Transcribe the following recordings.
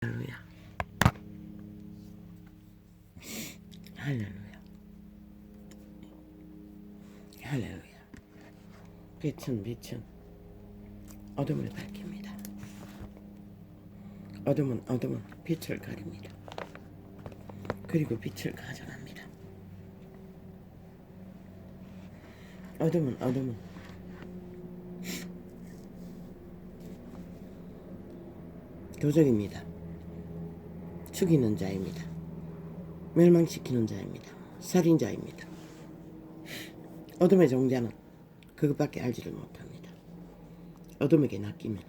할렐루야. 할렐루야. 할렐루야. 빛은 어둠을 밝힙니다. 어둠은 빛을 가립니다. 그리고 빛을 가져갑니다. 어둠은 도적입니다. 죽이는 자입니다. 멸망시키는 자입니다. 살인자입니다. 어둠의 종자는 그것밖에 알지를 못합니다. 어둠에게 낚이면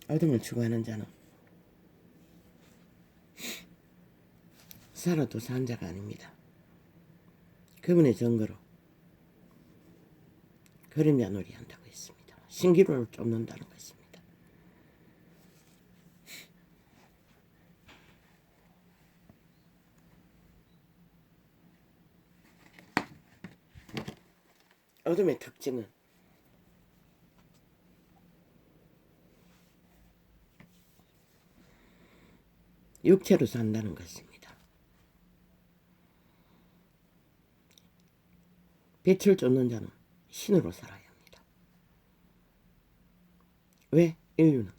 어둠을 추구하는 자는 살아도 산 자가 아닙니다. 그분의 증거로 그림자 놀이 한다고 했습니다. 신기루를 쫓는다는 것입니다. 어둠의 특징은 육체로 산다는 것입니다. 빛을 쫓는 자는 신으로 살아야 합니다. 왜? 인류는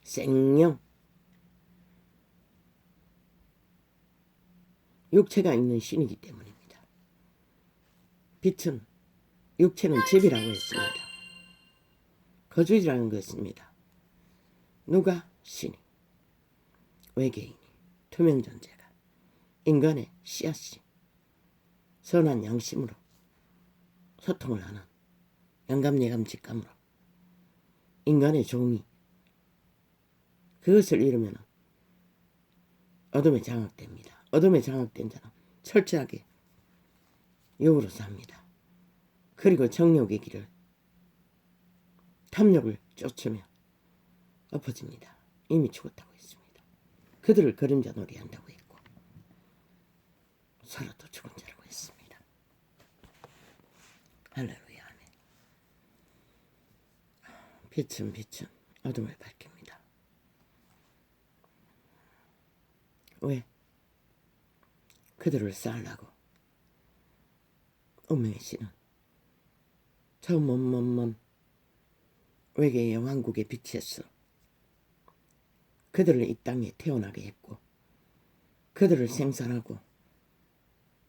생명, 육체가 있는 신이기 때문입니다. 빛은 육체는 집이라고 했습니다. 거주지라는 것입니다. 누가? 신이, 외계인이, 투명 존재가 인간의 씨앗이 선한 양심으로 소통을 하는 영감, 직감으로 인간의 종이 그것을 잃으면 어둠에 장악됩니다. 어둠에 장악된 자는 철저하게 육으로 삽니다. 그리고 정욕의 길을 탐욕을 쫓으며 엎어집니다. 이미 죽었다고 했습니다. 그들을 그림자 놀이 한다고 했고 살아도 죽은 자라고 했습니다. 할렐루야. 아멘. 빛은 어둠을 밝힙니다. 왜? 그들을 쌓으려고 운명의 신은 저 먼 외계의 왕국에 빛이었어. 그들을 이 땅에 태어나게 했고 그들을 생산하고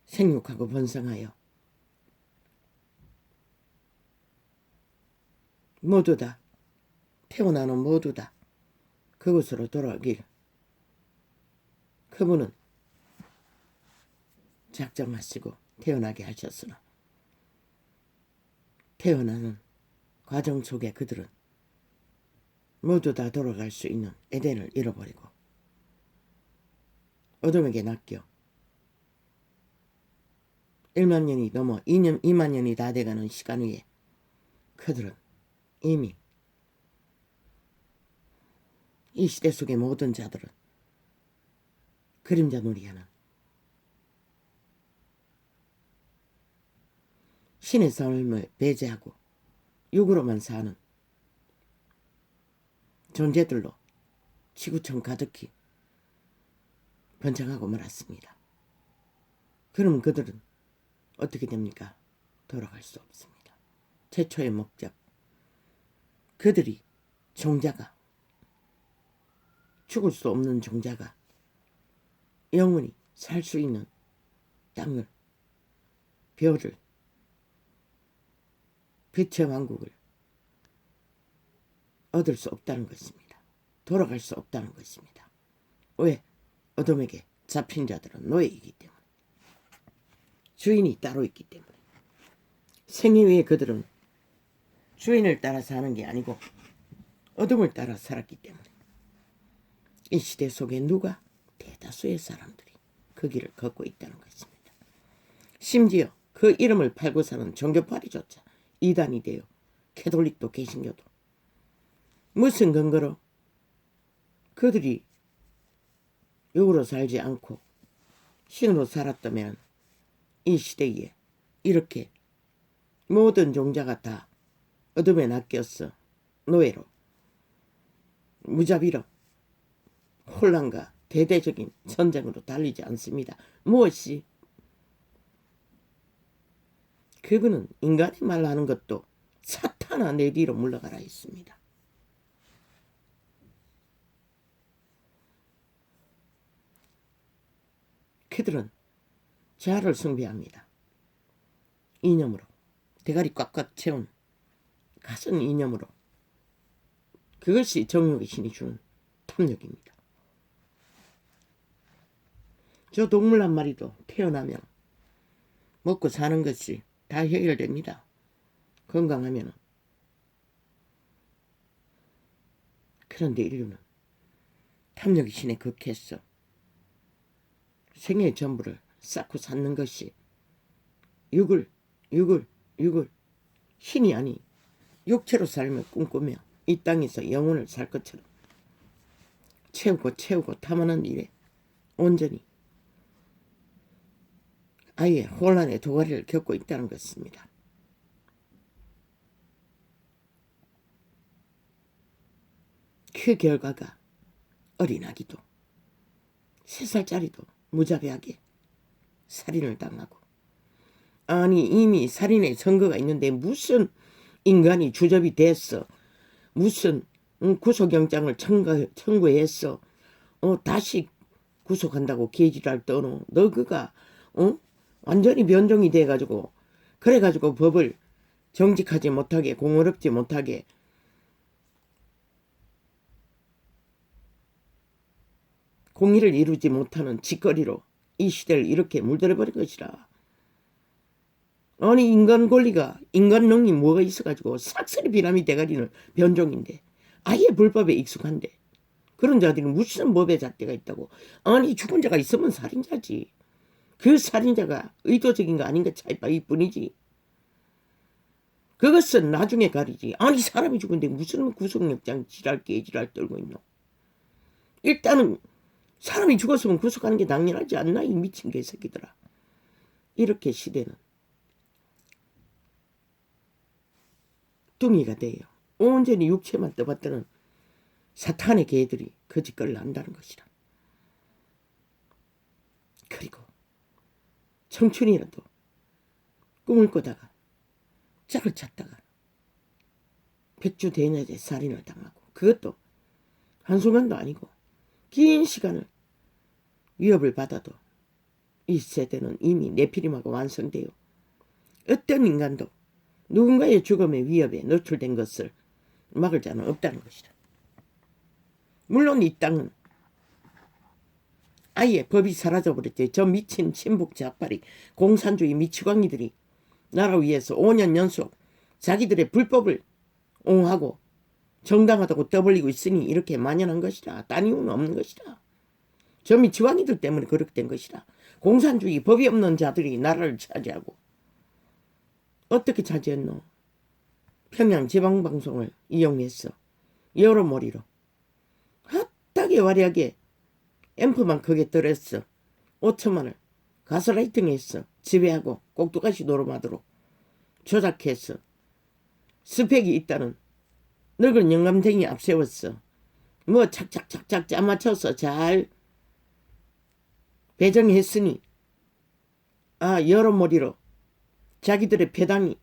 생육하고 번성하여 모두 다 태어나는 모두 다 그곳으로 돌아오길 그분은 작정하시고 태어나게 하셨으나 태어나는 과정 속에 그들은 모두 다 돌아갈 수 있는 에덴을 잃어버리고 어둠에게 낚여 1만 년이 넘어 2만 년이 다 돼가는 시간 위에 그들은 이미 이 시대 속의 모든 자들은 그림자 놀이하는 신의 삶을 배제하고 육으로만 사는 존재들로 지구촌 가득히 번창하고 말았습니다. 그럼 그들은 어떻게 됩니까? 돌아갈 수 없습니다. 최초의 목적, 그들이 종자가 죽을 수 없는 종자가 영원히 살 수 있는 땅을, 별을, 빛의 왕국을 얻을 수 없다는 것입니다. 돌아갈 수 없다는 것입니다. 왜? 어둠에게 잡힌 자들은 노예이기 때문에, 주인이 따로 있기 때문에. 생애 위에 그들은 주인을 따라 사는 게 아니고 어둠을 따라 살았기 때문에 이 시대 속에 누가? 대다수의 사람들이 그 길을 걷고 있다는 것입니다. 심지어 그 이름을 팔고 사는 종교파리조차 이단이 되어 캐톨릭도 개신교도 무슨 근거로 그들이 육으로 살지 않고 신으로 살았다면 이 시대에 이렇게 모든 종자가 다 어둠에 낚였어. 노예로, 무자비로, 혼란과 대대적인 전쟁으로 달리지 않습니다. 무엇이? 그분은 인간의 말로 하는 것도 사탄아 내 뒤로 물러가라 했습니다. 그들은 자아를 숭배합니다. 이념으로, 대가리 꽉꽉 채운 가슴 이념으로. 그것이 정욕의 신이 주는 탐욕입니다. 저 동물 한 마리도 태어나면 먹고 사는 것이 다 해결됩니다. 건강하면. 그런데 인류는 탐욕의 신에 극했어. 생애의 전부를 쌓고 쌓는 것이 육을 신이 아니 육체로 삶을 꿈꾸며 이 땅에서 영혼을 살 것처럼 채우고 탐하는 일에 온전히 아예 혼란의 도가리를 겪고 있다는 것입니다. 그 결과가 어린아기도 3살짜리도 무자비하게 살인을 당하고, 아니 이미 살인의 선고가 있는데 무슨 인간이 주접이 됐어. 무슨 구속영장을 청구했어. 다시 구속한다고 개지랄 떠노. 너 그가 완전히 변종이 돼가지고 그래가지고 법을 정직하지 못하게 공의롭지 못하게 공의를 이루지 못하는 짓거리로 이 시대를 이렇게 물들여버린 것이라. 아니 인간 권리가 인간 능이 뭐가 있어가지고 싹쓸이 비람이 대가리는 변종인데 아예 불법에 익숙한데 그런 자들이 무슨 법의 잣대가 있다고. 아니 죽은 자가 있으면 살인자지. 그 살인자가 의도적인 거 아닌가 차이일 뿐이지. 그것은 나중에 가리지. 아니 사람이 죽은데 무슨 구속영장 지랄 깨지랄 떨고 있노. 일단은 사람이 죽었으면 구속하는 게 당연하지 않나 이 미친 개새끼들아. 이렇게 시대는 뚱이가 돼요. 온전히 육체만 떠받드는 사탄의 개들이 그 짓거리를 한다는 것이라. 그리고 청춘이라도 꿈을 꾸다가 짝을 찾다가 백주대낮에 살인을 당하고, 그것도 한순간도 아니고 긴 시간을 위협을 받아도 이 세대는 이미 네피림하고 완성되어 어떤 인간도 누군가의 죽음의 위협에 노출된 것을 막을 자는 없다는 것이다. 물론 이 땅은 아예 법이 사라져버렸지. 저 미친 친북 좌빨이 공산주의 미치광이들이 나라 위해서 5년 연속 자기들의 불법을 옹호하고 정당하다고 떠벌리고 있으니 이렇게 만연한 것이라. 딴 이유는 없는 것이라. 저 미치광이들 때문에 그렇게 된 것이라. 공산주의 법이 없는 자들이 나라를 차지하고. 어떻게 차지했노? 평양 지방방송을 이용했어. 여러머리로 핫하게 화려하게 앰프만 크게 들었어. 5천만을 가스라이팅했어. 지배하고 꼭두가시 노름하도록 조작했어. 스펙이 있다는 늙은 영감탱이 앞세웠어. 뭐 착착착착 짜맞춰서 잘 배정했으니 여러머리로 자기들의 배당이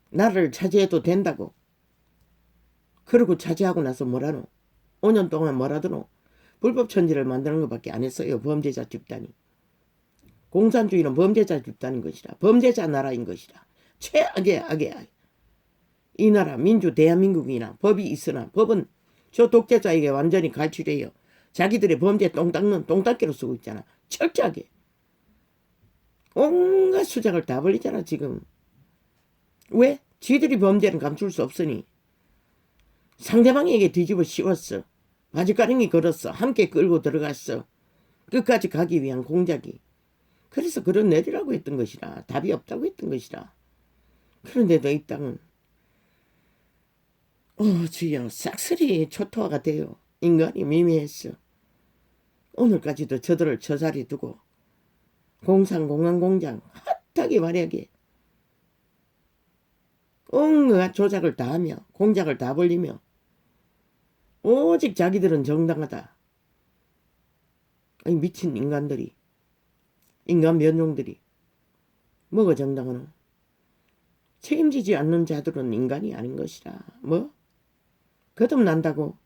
나라를 차지해도 된다고. 그러고 차지하고 나서 뭐라노? 5년 동안 뭐라더노? 불법 천지를 만드는 것밖에 안 했어요. 범죄자 집단이. 공산주의는 범죄자 집단인 것이라. 범죄자 나라인 것이라. 최악의 악의. 이 나라 민주 대한민국이나 법이 있으나 법은 저 독재자에게 완전히 갈취돼요. 자기들의 범죄 똥 닦는 똥닦기로 쓰고 있잖아. 철저하게. 온갖 수작을 다 벌리잖아 지금. 왜? 지들이 범죄는 감출 수 없으니 상대방에게 뒤집어 씌웠어. 바지가랑이 걸었어. 함께 끌고 들어갔어. 끝까지 가기 위한 공작이. 그래서 그런 내리라고 했던 것이라. 답이 없다고 했던 것이라. 그런데도 이 땅은 주여 싹쓸이 초토화가 돼요. 인간이 미미했어. 오늘까지도 저들을 저 자리에 두고 공항공장 핫하게 말하게 온갖 조작을 다 하며 공작을 다 벌리며 오직 자기들은 정당하다. 아니 미친 인간들이 인간 면종들이 뭐가 정당하노? 책임지지 않는 자들은 인간이 아닌 것이라. 뭐? 거듭난다고?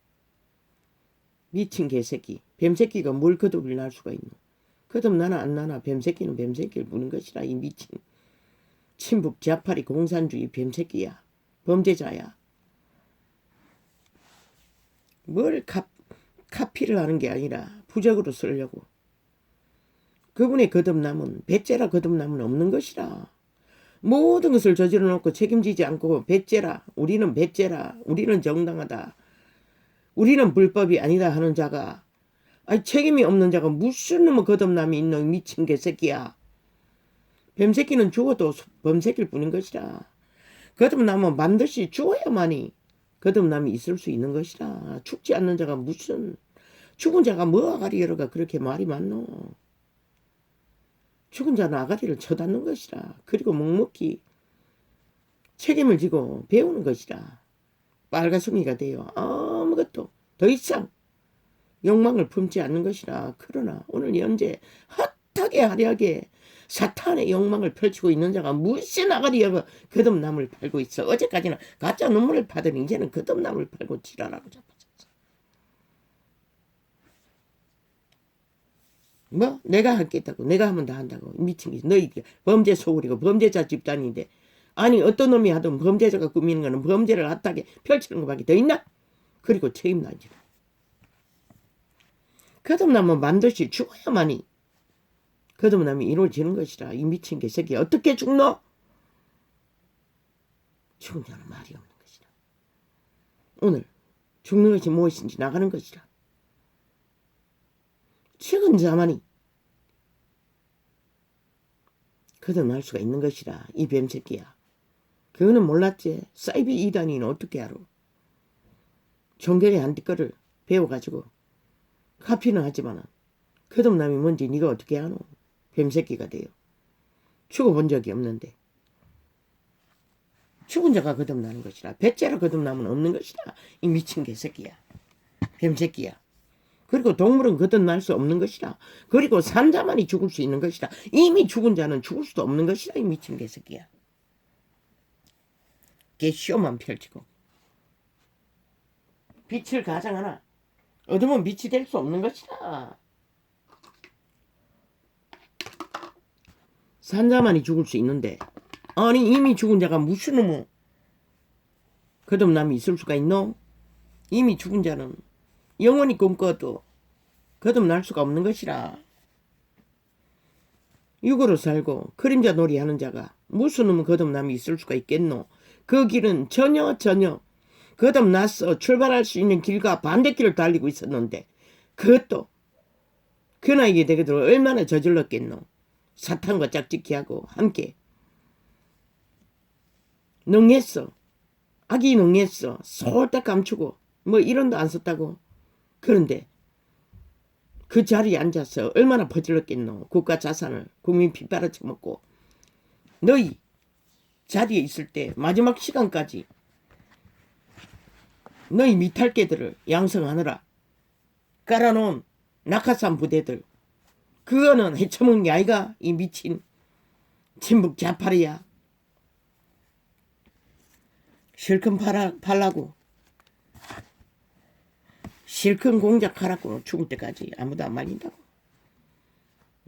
미친 개새끼. 뱀새끼가 뭘 거듭을 날 수가 있노? 거듭나나 안 나나 뱀새끼는 뱀새끼를 부는 것이라. 이 미친 친북 좌파리 공산주의 뱀새끼야. 범죄자야. 뭘 카피를 하는 게 아니라 부적으로 쓰려고. 그분의 거듭남은 배째라 거듭남은 없는 것이라. 모든 것을 저질러 놓고 책임지지 않고 배째라. 우리는 배째라. 우리는 정당하다. 우리는 불법이 아니다 하는 자가 아니 책임이 없는 자가 무슨 놈의 거듭남이 있노 미친 개새끼야. 뱀새끼는 죽어도 범새끼일 뿐인 것이라. 거듭남은 반드시 죽어야만이 거듭남이 있을 수 있는 것이라. 죽지 않는 자가 무슨 죽은 자가 뭐 아가리여러가 그렇게 말이 많노. 죽은 자는 아가리를 쳐닫는 것이라. 그리고 묵묵히 책임을 지고 배우는 것이라. 빨가슴이가 되어 아무것도 더 이상 욕망을 품지 않는 것이라. 그러나 오늘 현재 핫하게 화려하게 사탄의 욕망을 펼치고 있는 자가 무슨 아가리여가 거듭남을 팔고 있어. 어제까지는 가짜 눈물을 파더니 이제는 거듭남을 팔고 지랄하고 자빠졌어. 뭐 내가 하겠다고 내가 하면 다 한다고 미친 게 너희 범죄 소굴이고 범죄자 집단인데 아니 어떤 놈이 하든 범죄자가 꾸미는 거는 범죄를 핫하게 펼치는 것밖에 더 있나? 그리고 책임나지. 거듭나면 반드시 죽어야만이 거듭남이 이루어지는 것이라. 이 미친 개새끼 어떻게 죽노? 죽은 자는 말이 없는 것이라. 오늘 죽는 것이 무엇인지 나가는 것이라. 죽은 자만이 거듭날 수가 있는 것이라. 이 뱀새끼야. 그거는 몰랐지. 사이비 이단이는 어떻게 알아? 종교의 한뒷거를 배워가지고 카피는 하지만 거듭남이 뭔지 네가 어떻게 아노? 뱀새끼가 돼요. 죽어본 적이 없는데. 죽은 자가 거듭나는 것이라. 배째라 거듭남은 없는 것이라. 이 미친 개새끼야. 뱀새끼야. 그리고 동물은 거듭날 수 없는 것이라. 그리고 산 자만이 죽을 수 있는 것이라. 이미 죽은 자는 죽을 수도 없는 것이라. 이 미친 개새끼야. 개쇼만 펼치고 빛을 가장하나 어둠은 빛이 될 수 없는 것이라. 산 자만이 죽을 수 있는데 아니 이미 죽은 자가 무슨 놈의 거듭남이 있을 수가 있노? 이미 죽은 자는 영원히 꿈꿔도 거듭날 수가 없는 것이라. 육으로 살고 그림자 놀이하는 자가 무슨 놈의 거듭남이 있을 수가 있겠노? 그 길은 전혀 거듭나서 출발할 수 있는 길과 반대길을 달리고 있었는데 그것도 그 나이에 되게도 얼마나 저질렀겠노? 사탄과 짝짓기하고 함께 능했어. 악이 능했어. 솔딱 감추고 뭐 이론도 안 썼다고. 그런데 그 자리에 앉아서 얼마나 퍼질렀겠노. 국가 자산을 국민 피 빨아쳐먹고 너희 자리에 있을 때 마지막 시간까지 너희 미탈개들을 양성하느라 깔아놓은 낙하산 부대들 그거는 헤쳐먹는 게 아이가. 이 미친 친북 좌파리야. 실컷 팔라고 실컷 공작하라고 죽을 때까지 아무도 안 말린다고.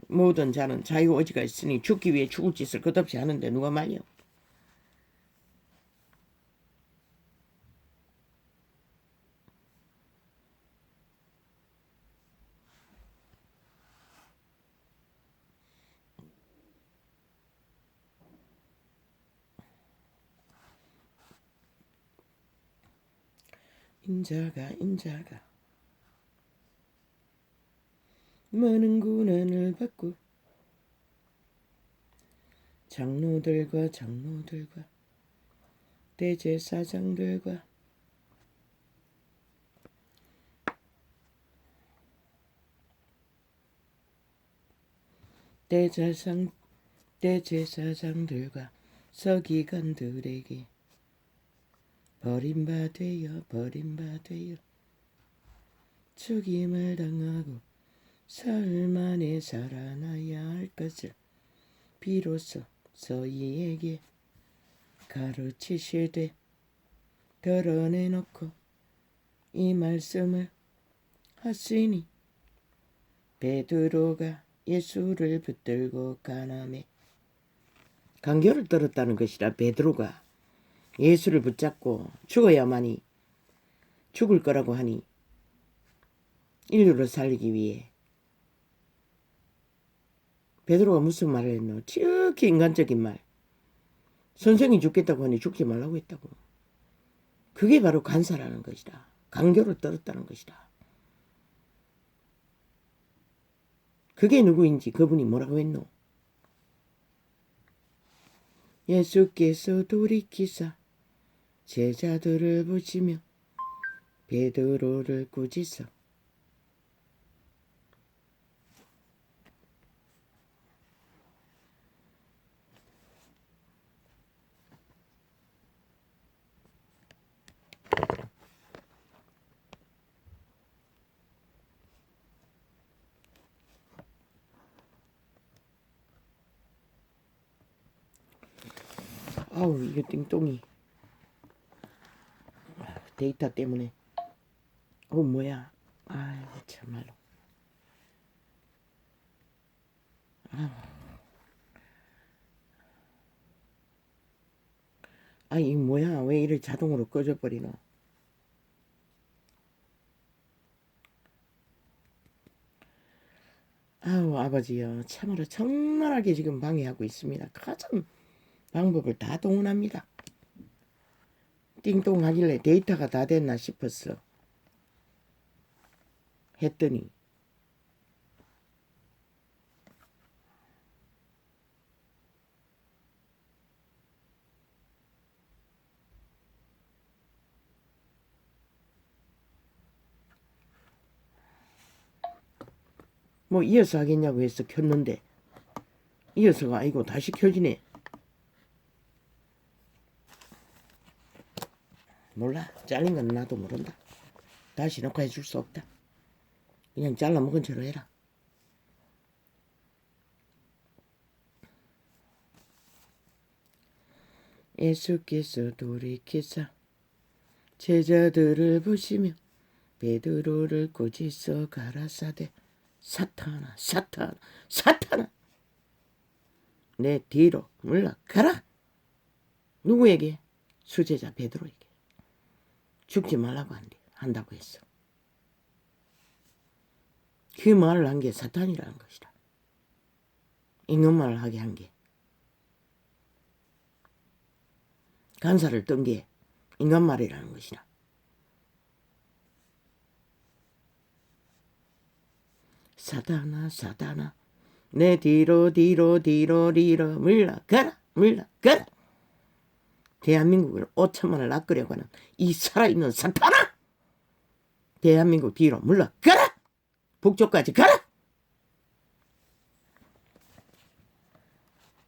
모든 자는 자유 의지가 있으니 죽기 위해 죽을 짓을 끝없이 하는데 누가 말려. 인자가 많은 고난을 받고 장로들과 대제사장들과 대제사장들과 서기관들에게 버림받아요 죽임을 당하고 사흘 만에 살아나야 할 것을 비로소 저희에게 가르치시되 드러내놓고 이 말씀을 하시니 베드로가 예수를 붙들고 가나매. 간교를 떨었다는 것이라 베드로가 예수를 붙잡고 죽어야만이 죽을 거라고 하니 인류를 살리기 위해 베드로가 무슨 말을 했노? 지극히 인간적인 말. 선생이 죽겠다고 하니 죽지 말라고 했다고. 그게 바로 간사라는 것이다. 간교를 떨었다는 것이다. 그게 누구인지 그분이 뭐라고 했노? 예수께서 돌이키사 제자들을 보시며 베드로를 꾸짖어 아우 이거 띵똥이 데이터 때문에 뭐야 아이고 참말로 이 뭐야 왜 이래 자동으로 꺼져 버리노. 아우 아버지요 참으로 적나라하게 지금 방해하고 있습니다. 가장 방법을 다 동원합니다. 띵동 하길래 데이터가 다 됐나 싶었어. 했더니 뭐 이어서 하겠냐고 해서 켰는데 이어서가 아니고 다시 켜지네. 몰라. 잘린 건 나도 모른다. 다시 녹화해 줄 수 없다. 그냥 잘라 먹은 채로 해라. 예수께서 돌이키사 제자들을 보시며 베드로를 꾸짖어 가라사대 사탄아 사탄아 사탄아 내 뒤로 물러가라. 누구에게? 수제자 베드로에게. 죽지 말라고 한다고 했어. 그 말을 한 게 사탄이라는 것이다. 인간 말을 하게 한 게. 간사를 뜬 게 인간 말이라는 것이다. 사탄아 사탄아 내 뒤로 물러가라. 대한민국을 5천만을 낚으려고 하는 이 살아있는 사탄아! 대한민국 뒤로 물러가라! 북쪽까지 가라!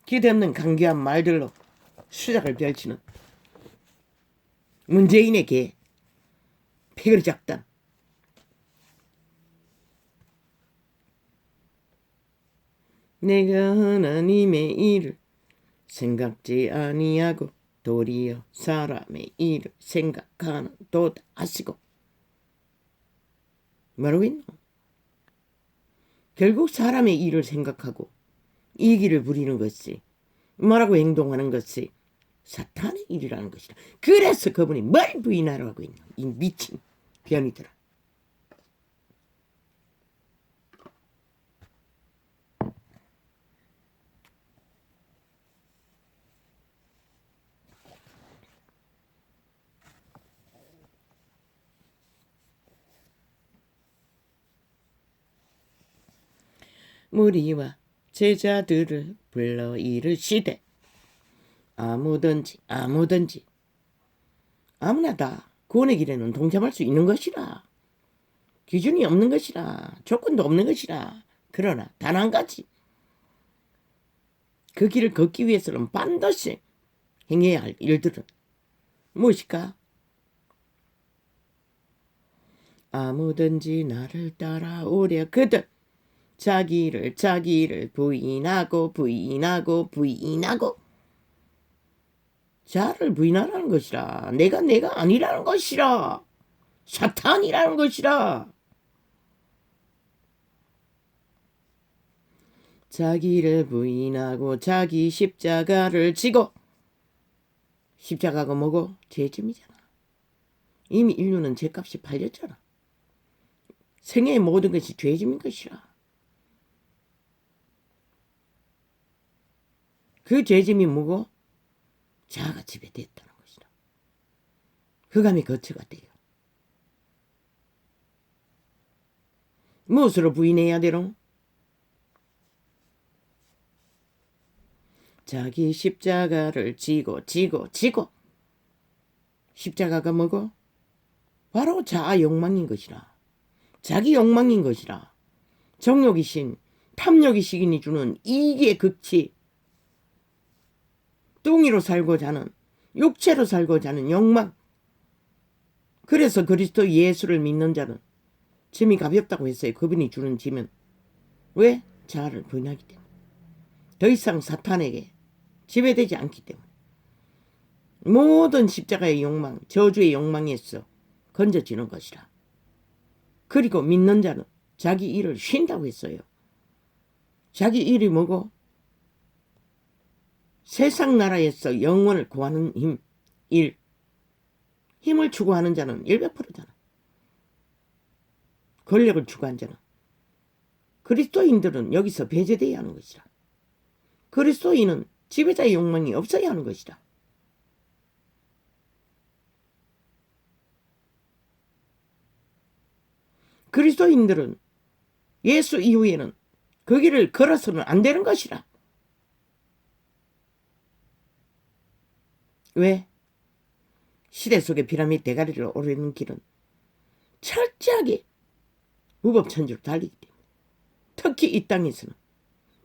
기대없는 간교한 말들로 수작을 펼치는 문재인의 개 패거리 작단. 내가 하나님의 일을 생각지 아니하고 도리어 사람의 일을 생각하는 도다 하시고. 뭐라고 했노? 결국 사람의 일을 생각하고 이기를 부리는 것이 뭐라고 행동하는 것이 사탄의 일이라는 것이다. 그래서 그분이 뭘 부인하라고 했노? 이 미친 변이들아. 무리와 제자들을 불러 이르시되 아무든지 아무나 다 구원의 길에는 동참할 수 있는 것이라. 기준이 없는 것이라. 조건도 없는 것이라. 그러나 단 한 가지 그 길을 걷기 위해서는 반드시 행해야 할 일들은 무엇일까? 아무든지 나를 따라오려거든 자기를 부인하고 자를 부인하라는 것이라. 내가 아니라는 것이라. 사탄이라는 것이라. 자기를 부인하고 자기 십자가를 지고. 십자가가 뭐고? 죄짐이잖아. 이미 인류는 죄값이 팔렸잖아. 생애의 모든 것이 죄짐인 것이라. 그 죄짐이 뭐고? 자아가 지배됐다는 것이라. 흑암의 거처가 돼요. 무엇으로 부인해야 되노? 자기 십자가를 지고 십자가가 뭐고? 바로 자아 욕망인 것이라. 자기 욕망인 것이라. 정욕이신 탐욕이 시인이 주는 이기의 극치. 뚱이로 살고자 하는 육체로 살고자 하는 욕망. 그래서 그리스도 예수를 믿는 자는 짐이 가볍다고 했어요. 그분이 주는 짐은. 왜? 자아를 부인하기 때문에. 더 이상 사탄에게 지배되지 않기 때문에. 모든 십자가의 욕망, 저주의 욕망에서 건져지는 것이라. 그리고 믿는 자는 자기 일을 쉰다고 했어요. 자기 일이 뭐고? 세상 나라에서 영원을 구하는 일. 힘을 추구하는 자는 100%잖아. 권력을 추구한 자는. 그리스도인들은 여기서 배제되어야 하는 것이라. 그리스도인은 지배자의 욕망이 없어야 하는 것이라. 그리스도인들은 예수 이후에는 그 길을 걸어서는 안 되는 것이라. 왜? 시대 속의 피라미드 대가리를 오르는 길은 철저하게 무법천지로 달리기 때문에. 특히 이 땅에서는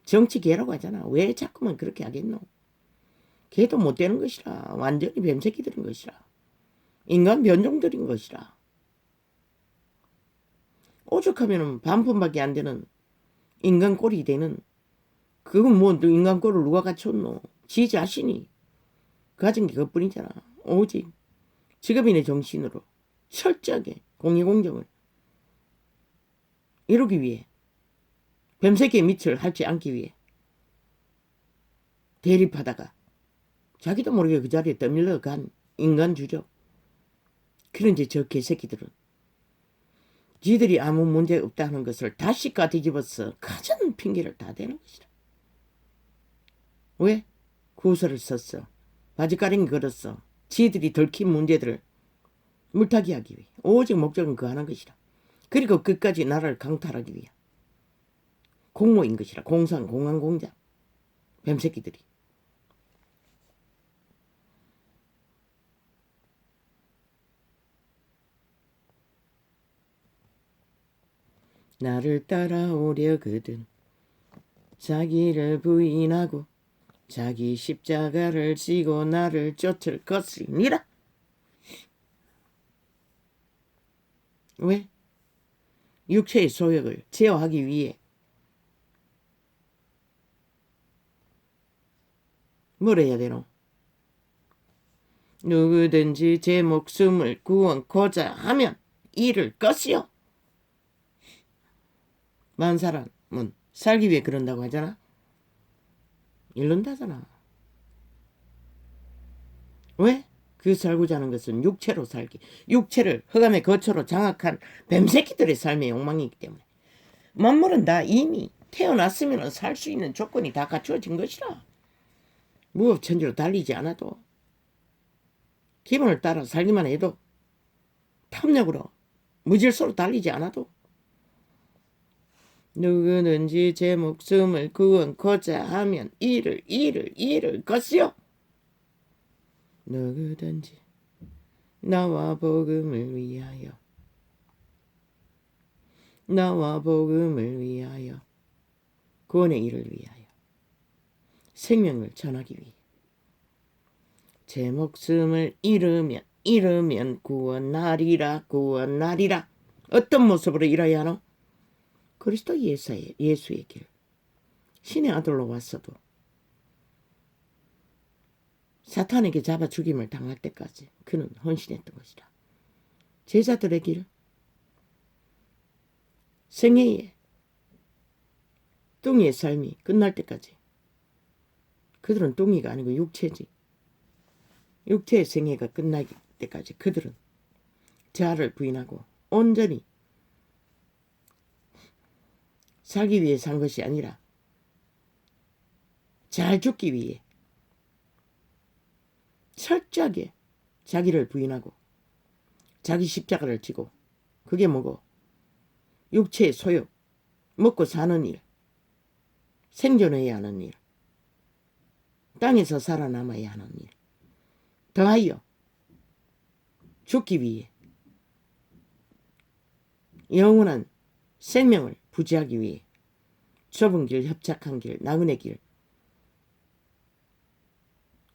정치계라고 하잖아. 왜 자꾸만 그렇게 하겠노? 걔도 못 되는 것이라. 완전히 뱀새끼들인 것이라. 인간 변종들인 것이라. 오죽하면 반푼밖에 안 되는 인간 꼴이 되는. 그건 뭐 인간 꼴을 누가 갖췄노? 지 자신이 가진 게 그것뿐이잖아. 오직 직업인의 정신으로 철저하게 공의공정을 이루기 위해 뱀새끼의 밑을 핥지 않기 위해 대립하다가 자기도 모르게 그 자리에 떠밀려 간 인간주죠. 그런데 저 개새끼들은 지들이 아무 문제 없다는 것을 다시 까뒤집어서 가진 핑계를 다 대는 것이라. 왜? 구설을 썼어. 바지가랭이 걸었어. 지들이 들킨 문제들을 물타기 하기 위해. 오직 목적은 그 하는 것이라. 그리고 끝까지 나라를 강탈하기 위해. 공모인 것이라. 공항공장. 뱀새끼들이. 나를 따라오려거든 자기를 부인하고 자기 십자가를 지고 나를 쫓을 것이니라. 왜? 육체의 소욕을 제어하기 위해. 뭘 해야 되노? 누구든지 제 목숨을 구원코자 하면 이를 것이요. 많은 사람은 살기 위해 그런다고 하잖아. 이런다잖아. 왜? 그 살고자 하는 것은 육체로 살기. 육체를 흑암의 거처로 장악한 뱀새끼들의 삶의 욕망이기 때문에. 만물은 다 이미 태어났으면 살 수 있는 조건이 다 갖추어진 것이라. 무법천지로 달리지 않아도 기본을 따라 살기만 해도 탐욕으로 무질서로 달리지 않아도 누구든지 제 목숨을 구원코자 하면 이를 것이요. 누구든지 나와 복음을 위하여 구원의 일을 위하여 생명을 전하기 위해 제 목숨을 잃으면 구원하리라. 어떤 모습으로 잃어야 하노? 그리스도 예수의 길. 신의 아들로 왔어도 사탄에게 잡아 죽임을 당할 때까지 그는 헌신했던 것이라. 제자들의 길, 생애의 뚱이의 삶이 끝날 때까지 그들은 뚱이가 아니고 육체지. 육체의 생애가 끝날 때까지 그들은 자아를 부인하고 온전히 살기 위해 산 것이 아니라 잘 죽기 위해 철저하게 자기를 부인하고 자기 십자가를 지고, 그게 뭐고? 육체의 소욕, 먹고 사는 일, 생존해야 하는 일, 땅에서 살아남아야 하는 일, 더하여 죽기 위해 영원한 생명을 부지하기 위해 좁은 길, 협착한 길, 나그네 길,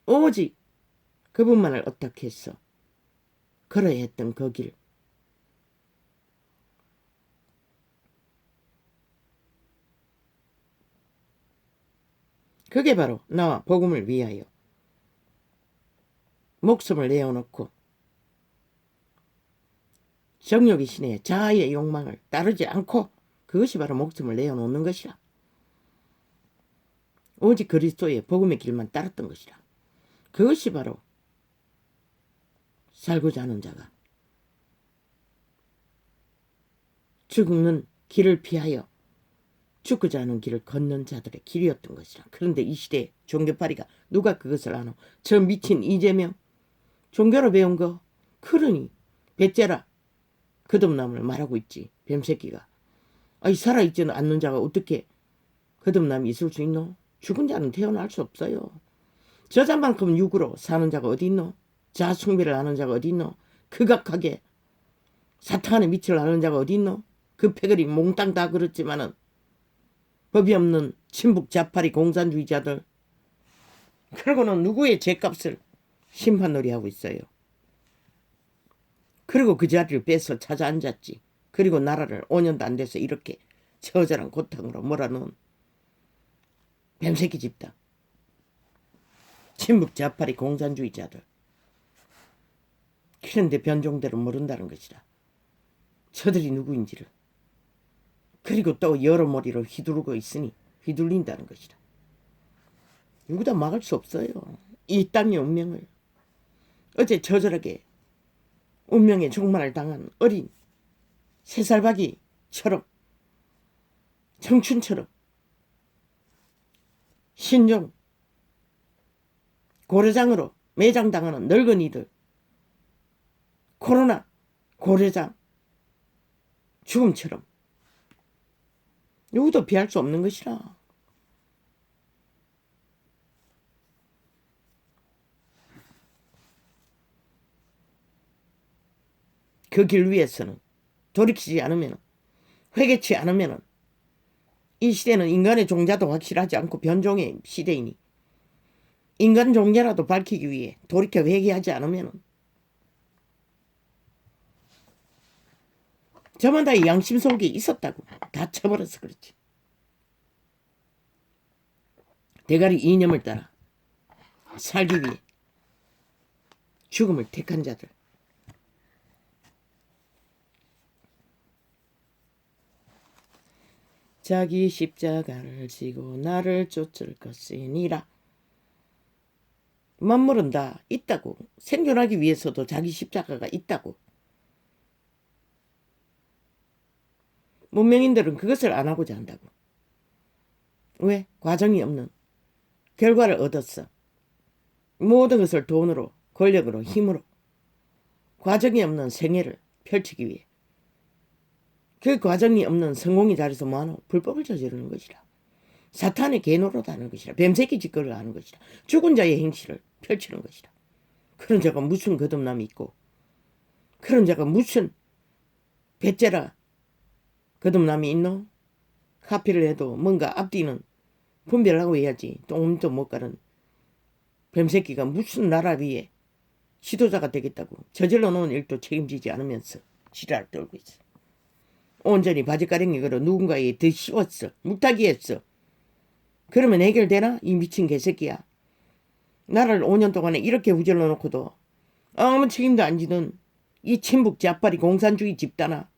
오직 그분만을 어떻게 했어? 걸어야 했던 그 길. 그게 바로 나와 복음을 위하여 목숨을 내어놓고 정욕의 신의 자아의 욕망을 따르지 않고, 그것이 바로 목숨을 내어놓는 것이라. 오직 그리스도의 복음의 길만 따랐던 것이라. 그것이 바로 살고자 하는 자가 죽는 길을 피하여 죽고자 하는 길을 걷는 자들의 길이었던 것이라. 그런데 이 시대에 종교파리가 누가 그것을 아노? 저 미친 이재명, 종교로 배운 거. 그러니 배째라 거듭남을 말하고 있지. 뱀새끼가. 아이, 살아있지는 않는 자가 어떻게 거듭남이 있을 수 있노? 죽은 자는 태어날 수 없어요. 저자만큼 육으로 사는 자가 어디 있노? 자숭배를 하는 자가 어디 있노? 극악하게 사탄의 밑을 하는 자가 어디 있노? 그 패거리 몽땅 다 그렇지만은 법이 없는 친북 자파리 공산주의자들, 그러고는 누구의 죄값을 심판놀이 하고 있어요. 그리고 그 자리를 뺏어 찾아 앉았지. 그리고 나라를 5년도 안 돼서 이렇게 처절한 고통으로 몰아넣은 뱀새끼 집단, 친북 자파리 공산주의자들. 그런데 변종대로 모른다는 것이라. 저들이 누구인지를. 그리고 또 여러 머리로 휘두르고 있으니 휘둘린다는 것이라. 누구도 막을 수 없어요. 이 땅의 운명을. 어제 저절하게 운명의 종말을 당한 어린 새살박이처럼, 청춘처럼 신종 고려장으로 매장당하는 늙은이들, 코로나 고려장 죽음처럼 누구도 피할 수 없는 것이라. 그 길 위에서는 돌이키지 않으면, 회개치 않으면, 이 시대는 인간의 종자도 확실하지 않고 변종의 시대이니 인간 종자라도 밝히기 위해 돌이켜 회개하지 않으면 저만 다 양심 속에 있었다고 다 쳐버려서 그렇지. 대가리 이념을 따라 살기 위해 죽음을 택한 자들, 자기 십자가를 지고 나를 쫓을 것이니라. 만물은 다 있다고. 생존하기 위해서도 자기 십자가가 있다고. 문명인들은 그것을 안 하고자 한다고. 왜? 과정이 없는 결과를 얻었어. 모든 것을 돈으로, 권력으로, 힘으로, 과정이 없는 생애를 펼치기 위해. 그 과정이 없는 성공의 자리에서 뭐하노? 불법을 저지르는 것이라. 사탄의 개노릇하는 것이라. 뱀새끼 짓거리를 하는 것이라. 죽은 자의 행실을 펼치는 것이라. 그런 자가 무슨 거듭남이 있고, 그런 자가 무슨 배째라 거듭남이 있노? 카피를 해도 뭔가 앞뒤는 분별하고 해야지. 똥도 못 가는 뱀새끼가 무슨 나라 위에 지도자가 되겠다고 저질러 놓은 일도 책임지지 않으면서 지랄 떨고 있어. 온전히 바지가랭이 걸어 누군가에 더 씌웠어. 물타기 했어. 그러면 해결되나? 이 미친 개새끼야. 나를 5년 동안에 이렇게 후질러 놓고도 아무 책임도 안 지는 이 친북 자빠리 공산주의 집단아.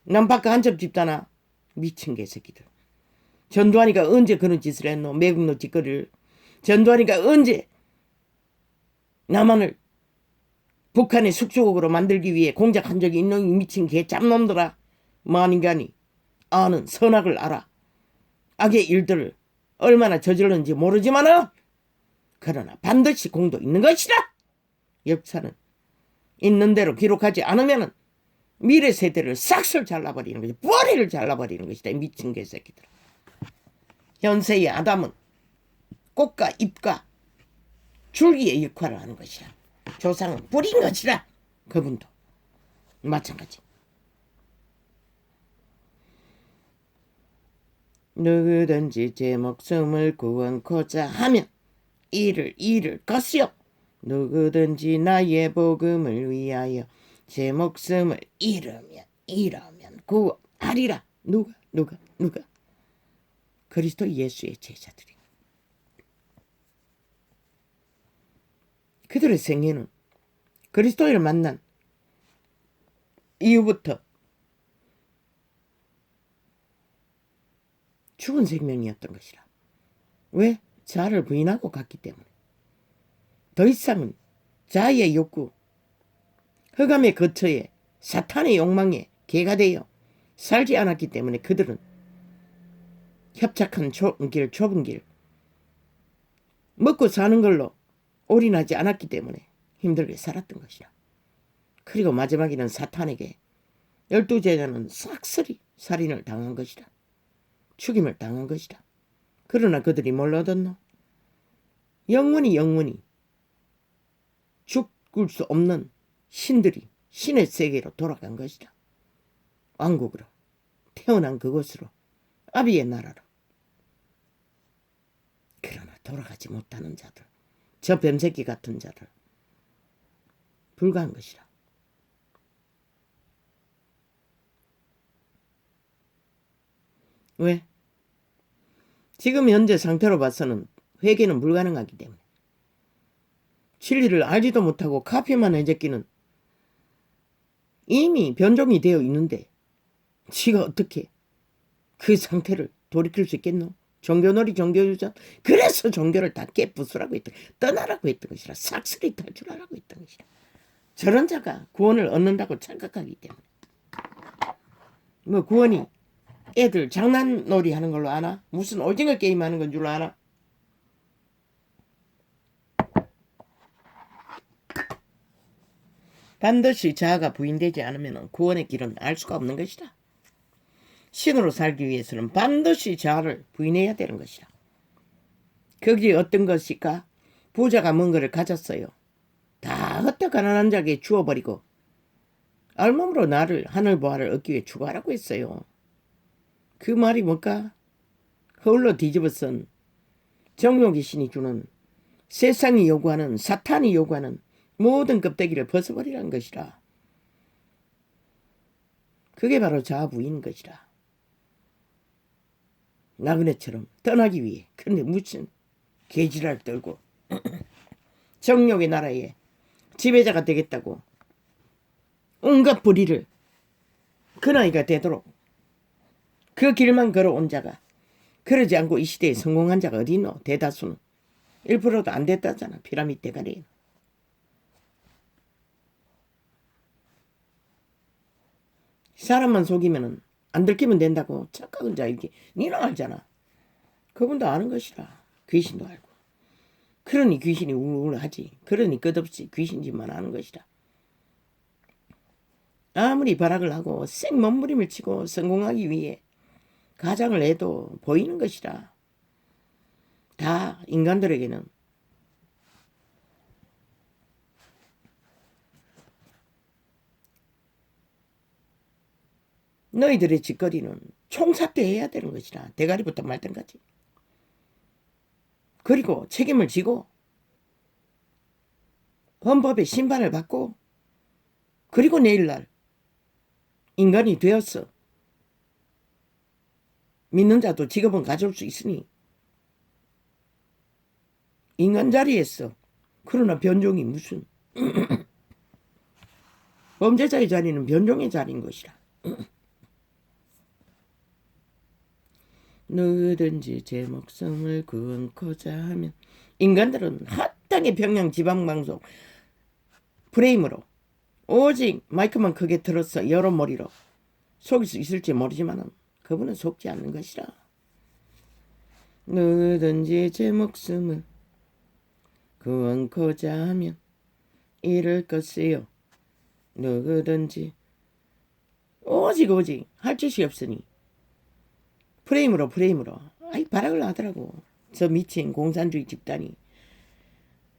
남박과 한첩 집단아. 미친 개새끼들. 전두환이가 언제 그런 짓을 했노? 매국노 짓거리를. 전두환이가 언제 남한을 북한의 숙소국으로 만들기 위해 공작한 적이 있노? 이 미친 개 짭놈들아. 만인간이 아는 선악을 알아. 악의 일들을 얼마나 저질렀는지 모르지만은 그러나 반드시 공도 있는 것이다. 역사는 있는 대로 기록하지 않으면은 미래 세대를 싹쓸 잘라버리는 것이 뿌리를 잘라버리는 것이다. 미친 개새끼들. 현세의 아담은 꽃과 잎과 줄기의 역할을 하는 것이라. 조상은 뿌린 것이라. 그분도 마찬가지. 누구든지 제 목숨을 구원코자 하면 이를 것이요. 누구든지 나의 복음을 위하여 제 목숨을 잃으면 구원하리라. 누가? 그리스도 예수의 제자들이. 그들의 생애는 그리스도를 만난 이후부터 죽은 생명이었던 것이라. 왜? 자아를 부인하고 갔기 때문에. 더 이상은 자아의 욕구, 흑암의 거처에 사탄의 욕망에 개가 되어 살지 않았기 때문에 그들은 협착한 좁은 길, 먹고 사는 걸로 올인하지 않았기 때문에 힘들게 살았던 것이라. 그리고 마지막에는 사탄에게 12제자는 싹쓸이 살인을 당한 것이라. 죽임을 당한 것이라. 그러나 그들이 뭘 얻었노? 영원히 죽을 수 없는 신들이 신의 세계로 돌아간 것이라. 왕국으로, 태어난 그곳으로, 아비의 나라로. 그러나 돌아가지 못하는 자들, 저 뱀새끼 같은 자들, 불가한 것이라. 왜? 지금 현재 상태로 봐서는 회개는 불가능하기 때문에. 진리를 알지도 못하고 카피만 해제끼는 이미 변종이 되어 있는데 지가 어떻게 그 상태를 돌이킬 수 있겠노? 종교놀이 종교유전. 그래서 종교를 다 깨부수라고 했던, 떠나라고 했던 것이라. 싹쓸이 탈출하라고 했던 것이라. 저런 자가 구원을 얻는다고 착각하기 때문에. 뭐 구원이 애들 장난놀이 하는 걸로 아나? 무슨 오징어 게임 하는 건 줄 아나? 반드시 자아가 부인되지 않으면 구원의 길은 알 수가 없는 것이다. 신으로 살기 위해서는 반드시 자아를 부인해야 되는 것이다. 그게 어떤 것일까? 부자가 뭔가를 가졌어요. 다 헛되어 가난한 자에게 주어버리고 알몸으로 나를 하늘 보화를 얻기 위해 추구하라고 했어요. 그 말이 뭘까? 홀로 뒤집어선 정욕의 신이 주는 세상이 요구하는, 사탄이 요구하는 모든 껍데기를 벗어버리라는 것이라. 그게 바로 자아부인인 것이라. 나그네처럼 떠나기 위해. 근데 무슨 개지랄 떨고 정욕의 나라에 지배자가 되겠다고 온갖 불의를 그 나이가 되도록 그 길만 걸어온 자가, 그러지 않고 이 시대에 성공한 자가 어디 있노? 대다수는 1%도 안 됐다잖아. 피라미드 대가리. 사람만 속이면은 안 들키면 된다고 착각은 자 이렇게 니는 알잖아. 그분도 아는 것이라. 귀신도 알고. 그러니 귀신이 우울하지. 그러니 끝없이 귀신짓만 아는 것이라. 아무리 발악을 하고 생 몸부림을 치고 성공하기 위해 가장을 해도 보이는 것이라. 다 인간들에게는 너희들의 짓거리는 총사퇴해야 되는 것이라. 대가리부터 말든가지. 그리고 책임을 지고 헌법의 심판을 받고 그리고 내일날 인간이 되었어. 믿는 자도 직업은 가져올 수 있으니 인간 자리에서 그러나 변종이 무슨 범죄자의 자리는 변종의 자리인 것이라. 누구든지 제 목숨을 구원코자 하면 인간들은 핫하게 평양 지방방송 프레임으로 오직 마이크만 크게 들어서 여러 머리로 속일 수 있을지 모르지만 그분은 속지 않는 것이라. 누구든지 제 목숨을 구원코자 하면 이를 것이요. 누구든지 오직 할 짓이 없으니 프레임으로 아이 발악을 하더라고. 저 미친 공산주의 집단이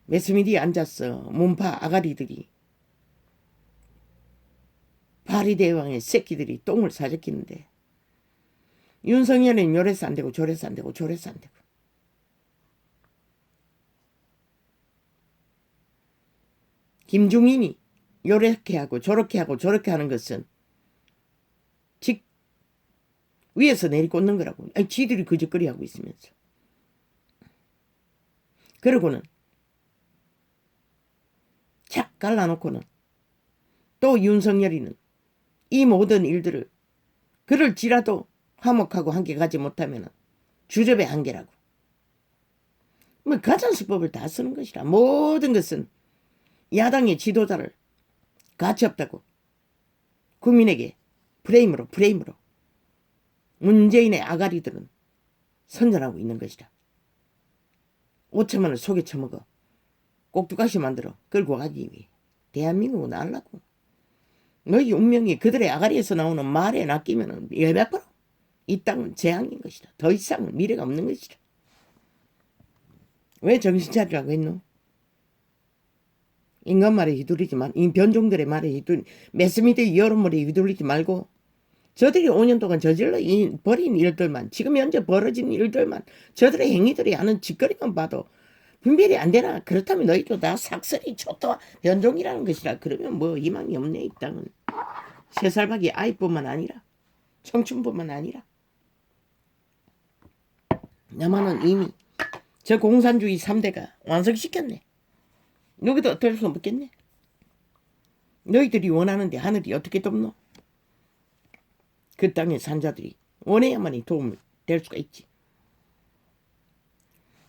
매스미디에 앉았어. 문파 아가리들이 파리대왕의 새끼들이 똥을 사적히는데 윤석열은 요래서 안 되고 저래서 안 되고 저래서 안 되고 김중인이 요렇게 하고 저렇게 하는 것은 직 위에서 내리꽂는 거라고. 아니, 지들이 그저거리 하고 있으면서. 그러고는 착 갈라놓고는 또 윤석열이는 이 모든 일들을 그럴지라도 화목하고 함께 가지 못하면 주접의 한계라고. 뭐 가산수법을 다 쓰는 것이라. 모든 것은 야당의 지도자를 가치없다고 국민에게 프레임으로 문재인의 아가리들은 선전하고 있는 것이다. 5천만 원 속에 처먹어 꼭두가시 만들어 끌고 가기 위해 대한민국은 알라고. 너희 운명이 그들의 아가리에서 나오는 말에 낚이면 100%이 땅은 재앙인 것이다. 더 이상 미래가 없는 것이다. 왜 정신 차리라고 했노? 인간 말에 휘둘리지 마. 이 변종들의 말에 매스미디어 여론물에 휘둘리지 말고 저들이 5년 동안 저질러 버린 일들만, 지금 현재 벌어진 일들만, 저들의 행위들이 하는 짓거리만 봐도 분별이 안 되나? 그렇다면 너희도 다 삭설이 초토화 변종이라는 것이라. 그러면 뭐 희망이 없네. 이 땅은 3살박이 아이뿐만 아니라 청춘뿐만 아니라 남한은 이미 저 공산주의 3대가 완성시켰네. 여기도 어떨 수 없겠네. 너희들이 원하는데 하늘이 어떻게 돕노? 그 땅의 산자들이 원해야만이 도움이 될 수가 있지.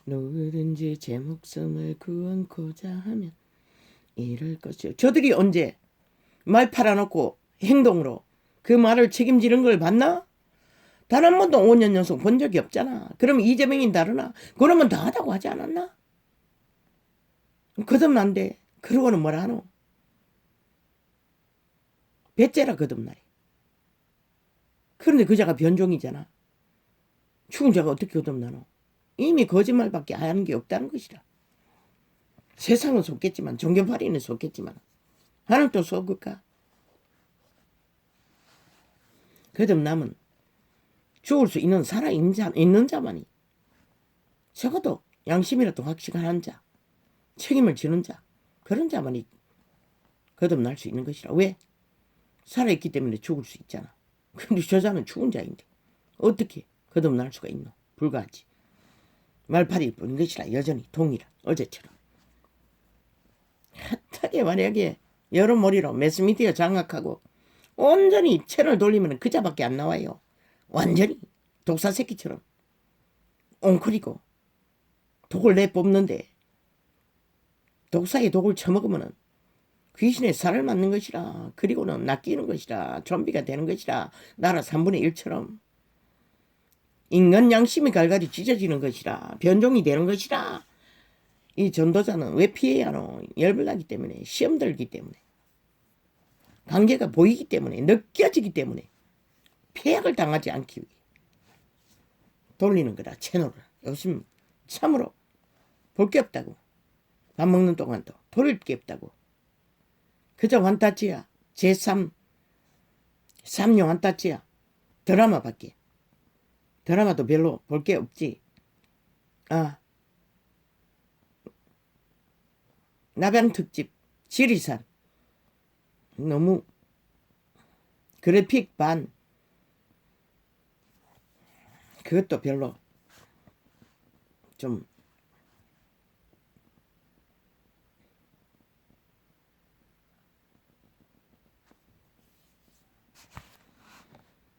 누구든지 제 목숨을 구원코자 하면 이럴 것이요. 저들이 언제 말 팔아놓고 행동으로 그 말을 책임지는 걸 봤나? 단 한 번도 5년 연속 본 적이 없잖아. 그럼 이재명이 다르나? 그러면 다 하다고 하지 않았나? 거듭난데 그러고는 뭐라 하노? 배째라 거듭나래. 그런데 그 자가 변종이잖아. 죽은 자가 어떻게 거듭나노? 이미 거짓말밖에 하는 게 없다는 것이라. 세상은 속겠지만 종교파리는 속겠지만 하늘도 속을까? 거듭남은 죽을 수 있는 살아있는 자만이 적어도 양심이라도 확실한 자, 책임을 지는 자, 그런 자만이 거듭날 수 있는 것이라. 왜? 살아있기 때문에 죽을 수 있잖아. 근데 저 자는 죽은 자인데 어떻게 거듭날 수가 있노? 불가하지. 말파리일 뿐인 것이라. 여전히 동일한 어제처럼. 핫하게 만약에 여러머리로 매스미디어 장악하고 온전히 채널 돌리면 그 자밖에 안 나와요. 완전히 독사 새끼처럼 옹크리고 독을 내뽑는데 독사의 독을 처먹으면 귀신의 살을 맞는 것이라. 그리고는 낚이는 것이라. 좀비가 되는 것이라. 나라 3분의 1처럼 인간 양심이 갈갈이 찢어지는 것이라. 변종이 되는 것이라. 이 전도자는 왜 피해야 하노? 열불나기 때문에, 시험 들기 때문에, 관계가 보이기 때문에, 느껴지기 때문에 폐악을 당하지 않기 위해 돌리는 거다. 채널을. 요즘 참으로 볼 게 없다고. 밥 먹는 동안도 돌릴 게 없다고. 그저 환타지야. 제3 3용 환타지야. 드라마밖에. 드라마도 별로 볼 게 없지. 아, 남양 특집 지리산 너무 그래픽 반 그것도 별로 좀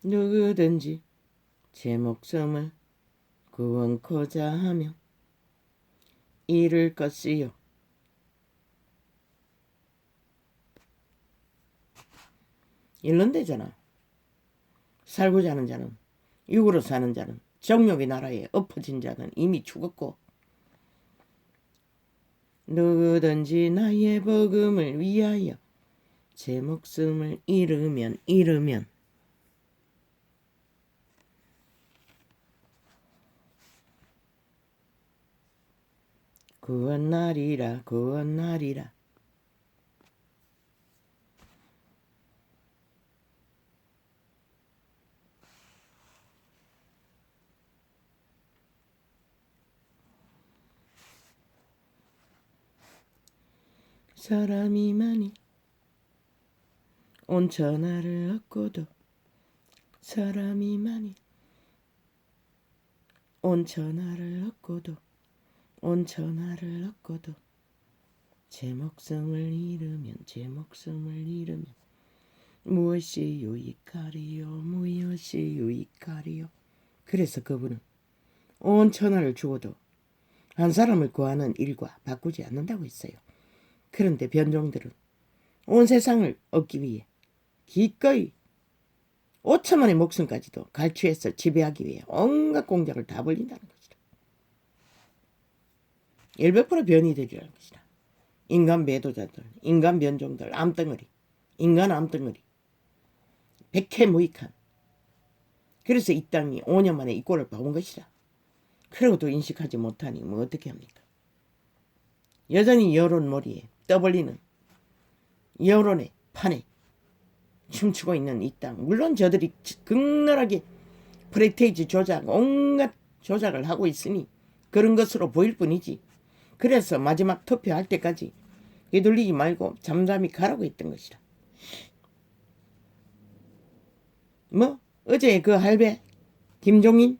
누구든지 제 목숨을 구원코자 하며 이를 것이요. 일론되잖아. 살고자 하는 자는, 육으로 사는 자는, 정욕의 나라에 엎어진 자는 이미 죽었고, 누구든지 나의 복음을 위하여 제 목숨을 잃으면 구원하리라. 사람이 많이 온 천하를 얻고도 사람이 많이 온 천하를 얻고도 제 목숨을 잃으면 무엇이 유익하리요. 그래서 그분은 온 천하를 주어도 한 사람을 구하는 일과 바꾸지 않는다고 했어요. 그런데 변종들은 온 세상을 얻기 위해 기꺼이 5천만의 목숨까지도 갈취해서 지배하기 위해 온갖 공작을 다 벌린다는 것이다. 100% 변이 되리라는 것이다. 인간 매도자들, 인간 변종들, 인간 암덩어리, 백해무익한. 그래서 이 땅이 5년 만에 이 꼴을 봐온 것이다. 그러고도 인식하지 못하니 뭐 어떻게 합니까? 여전히 여론몰이에 떠벌리는 여론의 판에 춤추고 있는 이 땅. 물론 저들이 극렬하게 프레테이지 조작, 온갖 조작을 하고 있으니 그런 것으로 보일 뿐이지. 그래서 마지막 투표할 때까지 휘둘리지 말고 잠잠히 가라고 했던 것이다. 뭐 어제 그 할배 김중인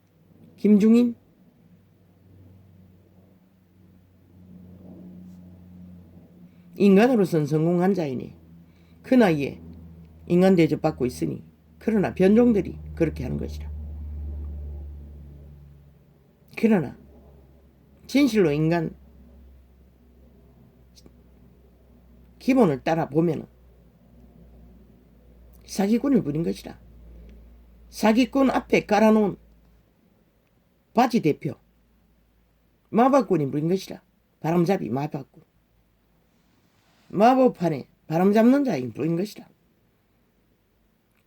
인간으로선 성공한 자이니 그 나이에 인간 대접받고 있으니 그러나 변종들이 그렇게 하는 것이다. 그러나 진실로 인간 기본을 따라 보면 사기꾼을 부린 것이다. 사기꾼 앞에 깔아놓은 바지 대표 마법꾼이 부린 것이다. 바람잡이 마법꾼. 마법판에 바람잡는 자인 부린 것이다.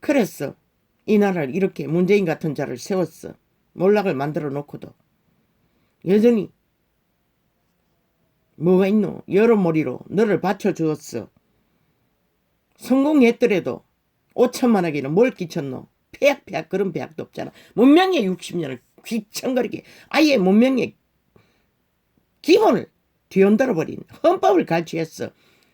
그래서 이 나라를 이렇게 문재인 같은 자를 세웠어. 몰락을 만들어 놓고도 여전히 뭐가 있노? 여러머리로 너를 받쳐주었어. 성공했더라도 5천만에게는 뭘 끼쳤노? 폐약 그런 폐약도 없잖아. 문명의 60년을 귀청거리게 아예 문명의 기본을 뒤흔들어버린 헌법을 갈취했어.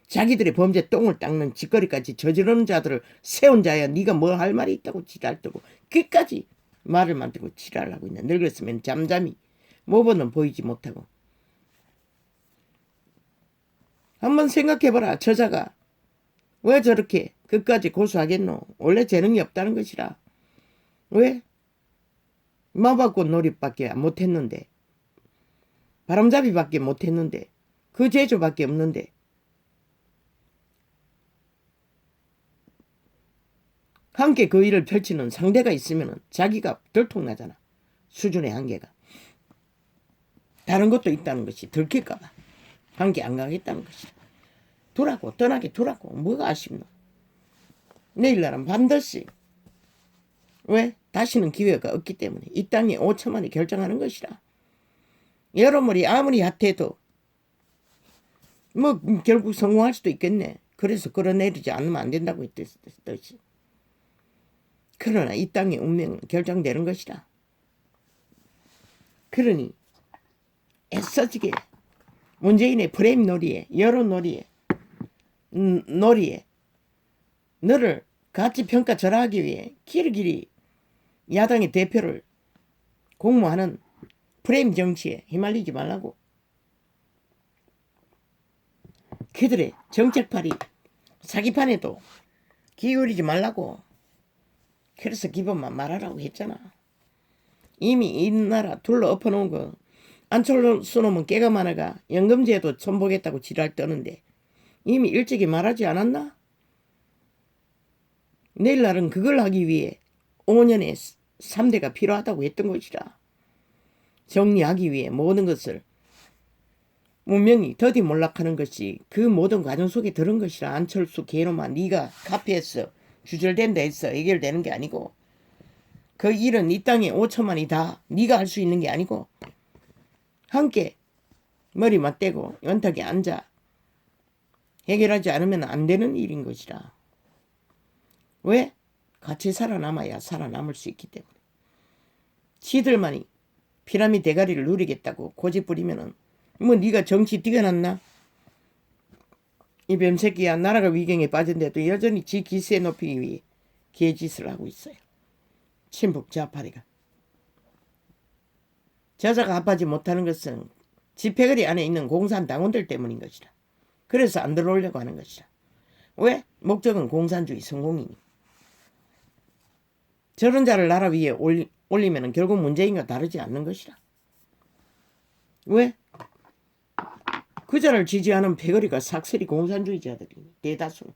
자기들의 범죄 똥을 닦는 짓거리까지 저지르는 자들을 세운 자야. 네가 뭐 할 말이 있다고 지랄 뜨고 끝까지 말을 만들고 지랄하고 있네. 늙었으면 잠잠히 모범은 보이지 못하고. 한번 생각해봐라. 저자가 왜 저렇게 끝까지 고수하겠노? 원래 재능이 없다는 것이라. 왜? 마법꾼 놀이밖에 못했는데, 바람잡이밖에 못했는데, 그 재주밖에 없는데, 함께 그 일을 펼치는 상대가 있으면 자기가 들통나잖아. 수준의 한계가. 다른 것도 있다는 것이 들킬까봐 함께 안 가겠다는 것이다. 떠나게 두라고. 뭐가 아쉽노? 내일 날은 반드시. 왜? 다시는 기회가 없기 때문에 이 땅에 5천만이 결정하는 것이라. 여러분이 아무리 핫해도 뭐 결국 성공할 수도 있겠네. 그래서 끌어내리지 않으면 안 된다고 했듯이. 그러나 이 땅의 운명은 결정되는 것이다. 그러니 애써지게 문재인의 프레임 놀이에, 여론 놀이에, 너를 가치 평가 절하하기 위해 길이길이 야당의 대표를 공모하는 프레임 정치에 휘말리지 말라고. 그들의 정책팔이 사기판에도 기울이지 말라고. 그래서 기본만 말하라고 했잖아. 이미 이 나라 둘러 엎어놓은 거 안철수 놈은 깨가 많아가 연금제도 손보겠다고 지랄 떠는데 이미 일찍이 말하지 않았나? 내일날은 그걸 하기 위해 5년의 3대가 필요하다고 했던 것이라. 정리하기 위해 모든 것을 문명이 더디 몰락하는 것이 그 모든 과정 속에 들은 것이라. 안철수 개놈아, 네가 카페에서 주절된다 해서 해결되는 게 아니고 그 일은 이 땅에 5천만이 다 네가 할 수 있는 게 아니고 함께 머리 맞대고 연탁에 앉아 해결하지 않으면 안 되는 일인 것이라. 왜? 같이 살아남아야 살아남을 수 있기 때문에. 지들만이 피라미 대가리를 누리겠다고 고집 부리면은 뭐 네가 정치 뛰어났나? 이 뱀새끼야, 나라가 위경에 빠진데도 여전히 지 기세 높이기 위해 개짓을 하고 있어요. 친북 좌파리가. 저자가 아파하지 못하는 것은 집회거리 안에 있는 공산당원들 때문인 것이라. 그래서 안 들어오려고 하는 것이라. 왜? 목적은 공산주의 성공이니. 저런 자를 나라 위에 올리면 결국 문재인과 다르지 않는 것이라. 왜? 그 자를 지지하는 패거리가 삭슬이 공산주의자들이니 대다수.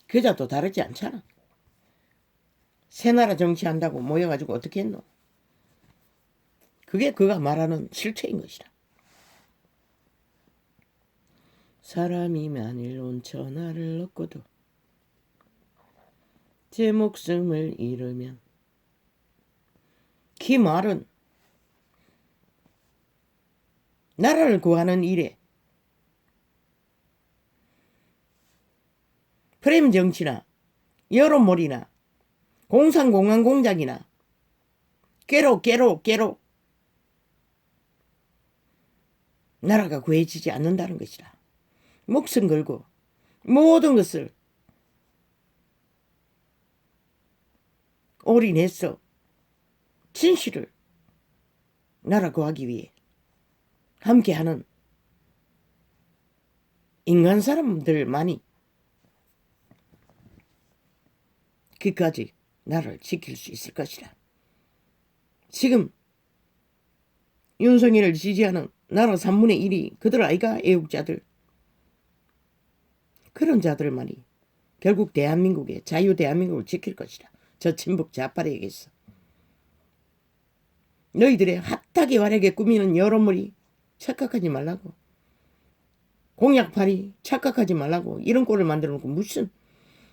그 자도 다르지 않잖아. 새나라 정치한다고 모여가지고 어떻게 했노? 그게 그가 말하는 실체인 것이라. 사람이 만일 온천하를 얻고도 제 목숨을 잃으면, 그 말은 나라를 구하는 일에 프레임 정치나 여론몰이나 공산공항공작이나 깨로 나라가 구해지지 않는다는 것이라. 목숨 걸고 모든 것을 올인해서 진실을 나라 구하기 위해 함께하는 인간 사람들만이 그까지 나라를 지킬 수 있을 것이라. 지금 윤석열을 지지하는 나라 3분의 1이 그들 아이가 애국자들. 그런 자들만이 결국 대한민국의 자유 대한민국을 지킬 것이라. 저 친북 좌파리에게서. 너희들의 핫하게 화려하게 꾸미는 여론물이 착각하지 말라고. 공약팔이 착각하지 말라고. 이런 꼴을 만들어 놓고 무슨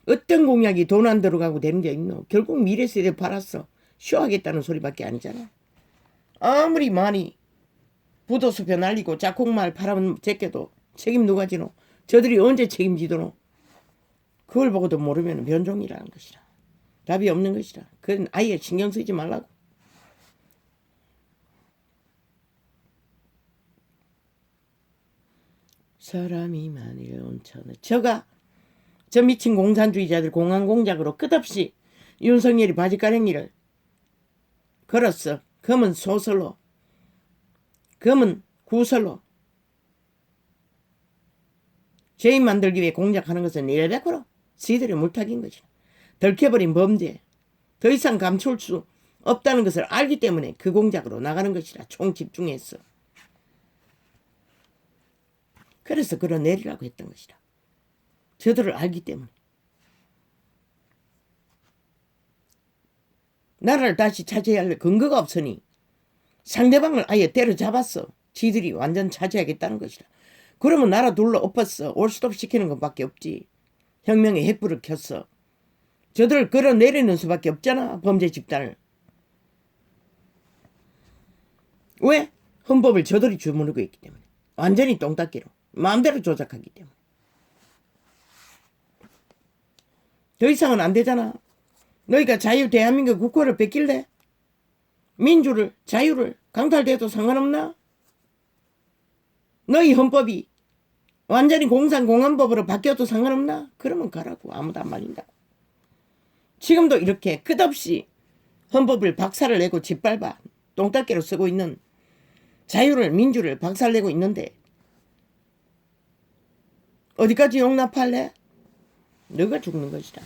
어떤 공약이 돈 안 들어가고 되는 게 있노? 결국 미래세대 팔았어. 쇼하겠다는 소리밖에 아니잖아. 아무리 많이 부도수표 날리고 짝꿍말 팔아면 제껴도 책임 누가 지노? 저들이 언제 책임지도록. 그걸 보고도 모르면 변종이라는 것이라. 답이 없는 것이라. 그건 아예 신경 쓰지 말라고. 사람이 만일 온천을. 저 미친 공산주의자들 공항공작으로 끝없이 윤석열이 바지가랭이를 걸었어. 검은 소설로, 검은 구설로 죄인 만들기 위해 공작하는 것은 100% 시들의 물타기인 것이다. 덜켜버린 범죄, 더 이상 감출 수 없다는 것을 알기 때문에 그 공작으로 나가는 것이라. 총 집중해서. 그래서 끌어내리라고 했던 것이라. 저들을 알기 때문에. 나라를 다시 차지해야 할 근거가 없으니 상대방을 아예 때려잡았어. 지들이 완전 차지하겠다는 것이라. 그러면 나라 둘러 엎었어. 올스톱 시키는 것밖에 없지. 혁명의 횃불을 켰어. 저들을 끌어내리는 수밖에 없잖아. 범죄 집단을. 왜? 헌법을 저들이 주무르고 있기 때문에. 완전히 똥닦기로. 마음대로 조작하기 때문에. 더 이상은 안 되잖아. 너희가 자유 대한민국 국호를 뺏길래? 민주를 자유를 강탈돼도 상관없나? 너희 헌법이 완전히 공산공안법으로 바뀌어도 상관없나? 그러면 가라고. 아무도 안 말린다고. 지금도 이렇게 끝없이 헌법을 박살을 내고 짓밟아 똥닦개로 쓰고 있는 자유를 민주를 박살내고 있는데 어디까지 용납할래? 너가 죽는 것이다.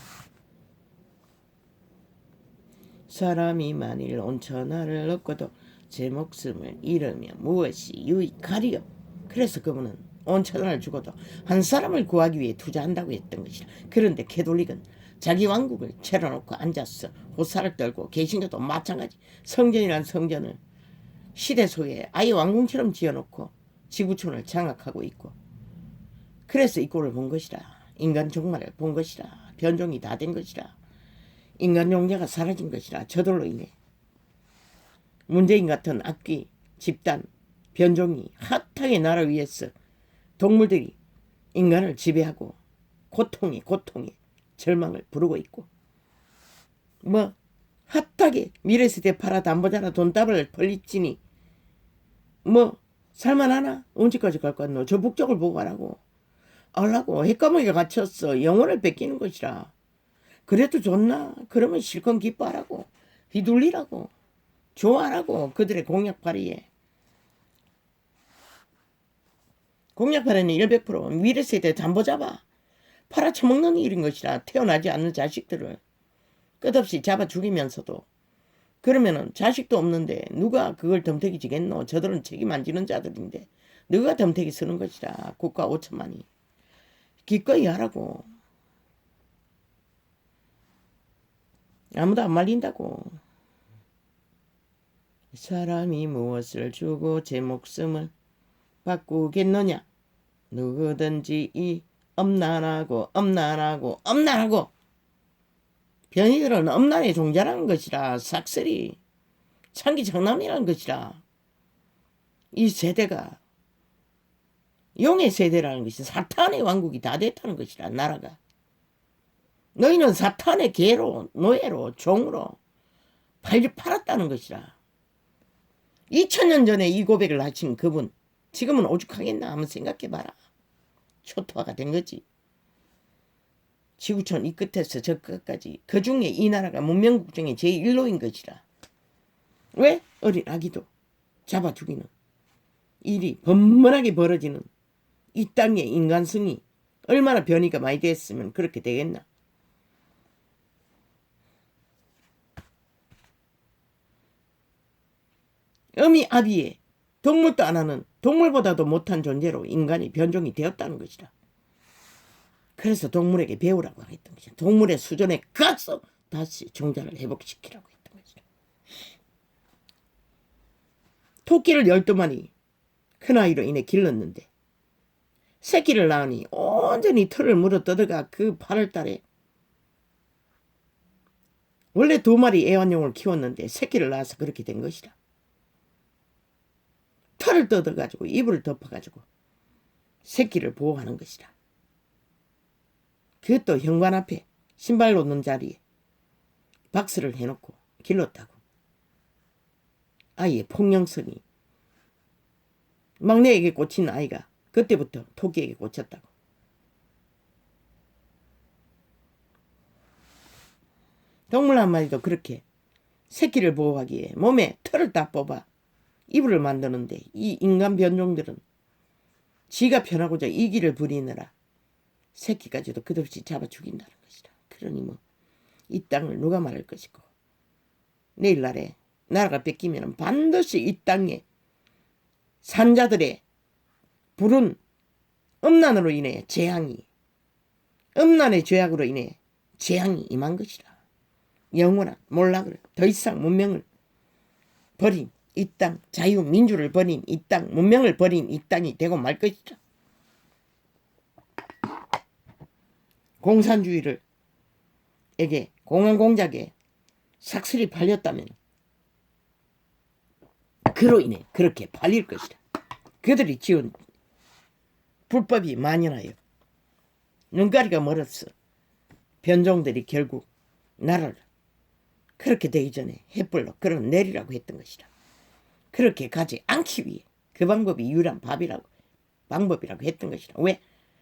사람이 만일 온천하를 얻고도 제 목숨을 잃으면 무엇이 유익하리요? 그래서 그분은 온천하를 주고도 한 사람을 구하기 위해 투자한다고 했던 것이다. 그런데 캐톨릭은 자기 왕국을 채워놓고 앉아서 호사를 떨고, 개신교도 마찬가지 성전이란 성전을 시대 속에 아예 왕궁처럼 지어놓고 지구촌을 장악하고 있고, 그래서 이 꼴을 본 것이라. 인간 종말을 본 것이라. 변종이 다 된 것이라. 인간 용자가 사라진 것이라. 저들로 인해 문재인 같은 악귀 집단 변종이 핫하게 나를 위해서 동물들이 인간을 지배하고 고통에 절망을 부르고 있고, 뭐 핫하게 미래세대 팔아 담보자나 돈다발 벌리치니 뭐 살만하나? 언제까지 갈 거야? 너 저 북쪽을 보고 가라고. 알라고. 핵감옥에 갇혔어. 영혼을 뺏기는 것이라. 그래도 좋나? 그러면 실컷 기뻐하라고. 휘둘리라고. 좋아하라고. 그들의 공약 발의에. 공약 발의는 100% 미래세대 담보잡아 팔아쳐먹는 일인 것이라. 태어나지 않는 자식들을 끝없이 잡아 죽이면서도. 그러면은 자식도 없는데 누가 그걸 덤태기 지겠노? 저들은 책임 안 지는 자들인데 누가 덤태기 쓰는 것이라. 국가 5천만이. 기꺼이 하라고. 아무도 안 말린다고. 사람이 무엇을 주고 제 목숨을 바꾸겠느냐? 누구든지 이 엄난하고 변이들은 엄난의 종자라는 것이라. 싹쓸이 창기장남이라는 것이라. 이 세대가 용의 세대라는 것이 사탄의 왕국이 다 됐다는 것이라. 나라가. 너희는 사탄의 개로 노예로 종으로 팔았다는 것이라. 2000년 전에 이 고백을 하신 그분 지금은 오죽하겠나 한번 생각해봐라. 초토화가 된 거지. 지구촌 이 끝에서 저 끝까지 그 중에 이 나라가 문명국 중에 제1호인 것이라. 왜? 어린 아기도 잡아 죽이는 일이 번번하게 벌어지는 이 땅의 인간성이 얼마나 변이가 많이 됐으면 그렇게 되겠나. 어미 아비에 동물도 안 하는, 동물보다도 못한 존재로 인간이 변종이 되었다는 것이라. 그래서 동물에게 배우라고 했던 것이야. 동물의 수준에 가서 다시 종자를 회복시키라고 했던 것이라. 토끼를 12마리 큰아이로 인해 길렀는데 새끼를 낳으니 온전히 털을 물어 뜯어가 그 8월달에 원래 2마리 애완용을 키웠는데 새끼를 낳아서 그렇게 된 것이라. 털을 뜯어가지고 이불을 덮어가지고 새끼를 보호하는 것이라. 그것도 현관 앞에 신발 놓는 자리에 박스를 해놓고 길렀다고. 아이의 폭력성이 막내에게 꽂힌 아이가 그때부터 토끼에게 꽂혔다고. 동물 한 마리도 그렇게 새끼를 보호하기에 몸에 털을 다 뽑아 이불을 만드는데 이 인간 변종들은 지가 편하고자 이기를 부리느라 새끼까지도 끝없이 잡아 죽인다는 것이라. 그러니 뭐 이 땅을 누가 말할 것이고 내일날에 나라가 뺏기면 반드시 이 땅에 산자들의 불운 음란으로 인해 재앙이, 음란의 죄악으로 인해 재앙이 임한 것이라. 영원한 몰락을, 더 이상 문명을 버린 이 땅, 자유민주를 버린 이 땅, 문명을 버린 이 땅이 되고 말 것이라. 공산주의를 에게 공안공작에 삭슬이 팔렸다면 그로 인해 그렇게 팔릴 것이라. 그들이 지은 불법이 만연하여 눈가리가 멀었어. 변종들이 결국 나라를 그렇게 되기 전에 햇불로 끌어내리라고 했던 것이라. 그렇게 가지 않기 위해 그 방법이 유일한 방법이라고 했던 것이라. 왜?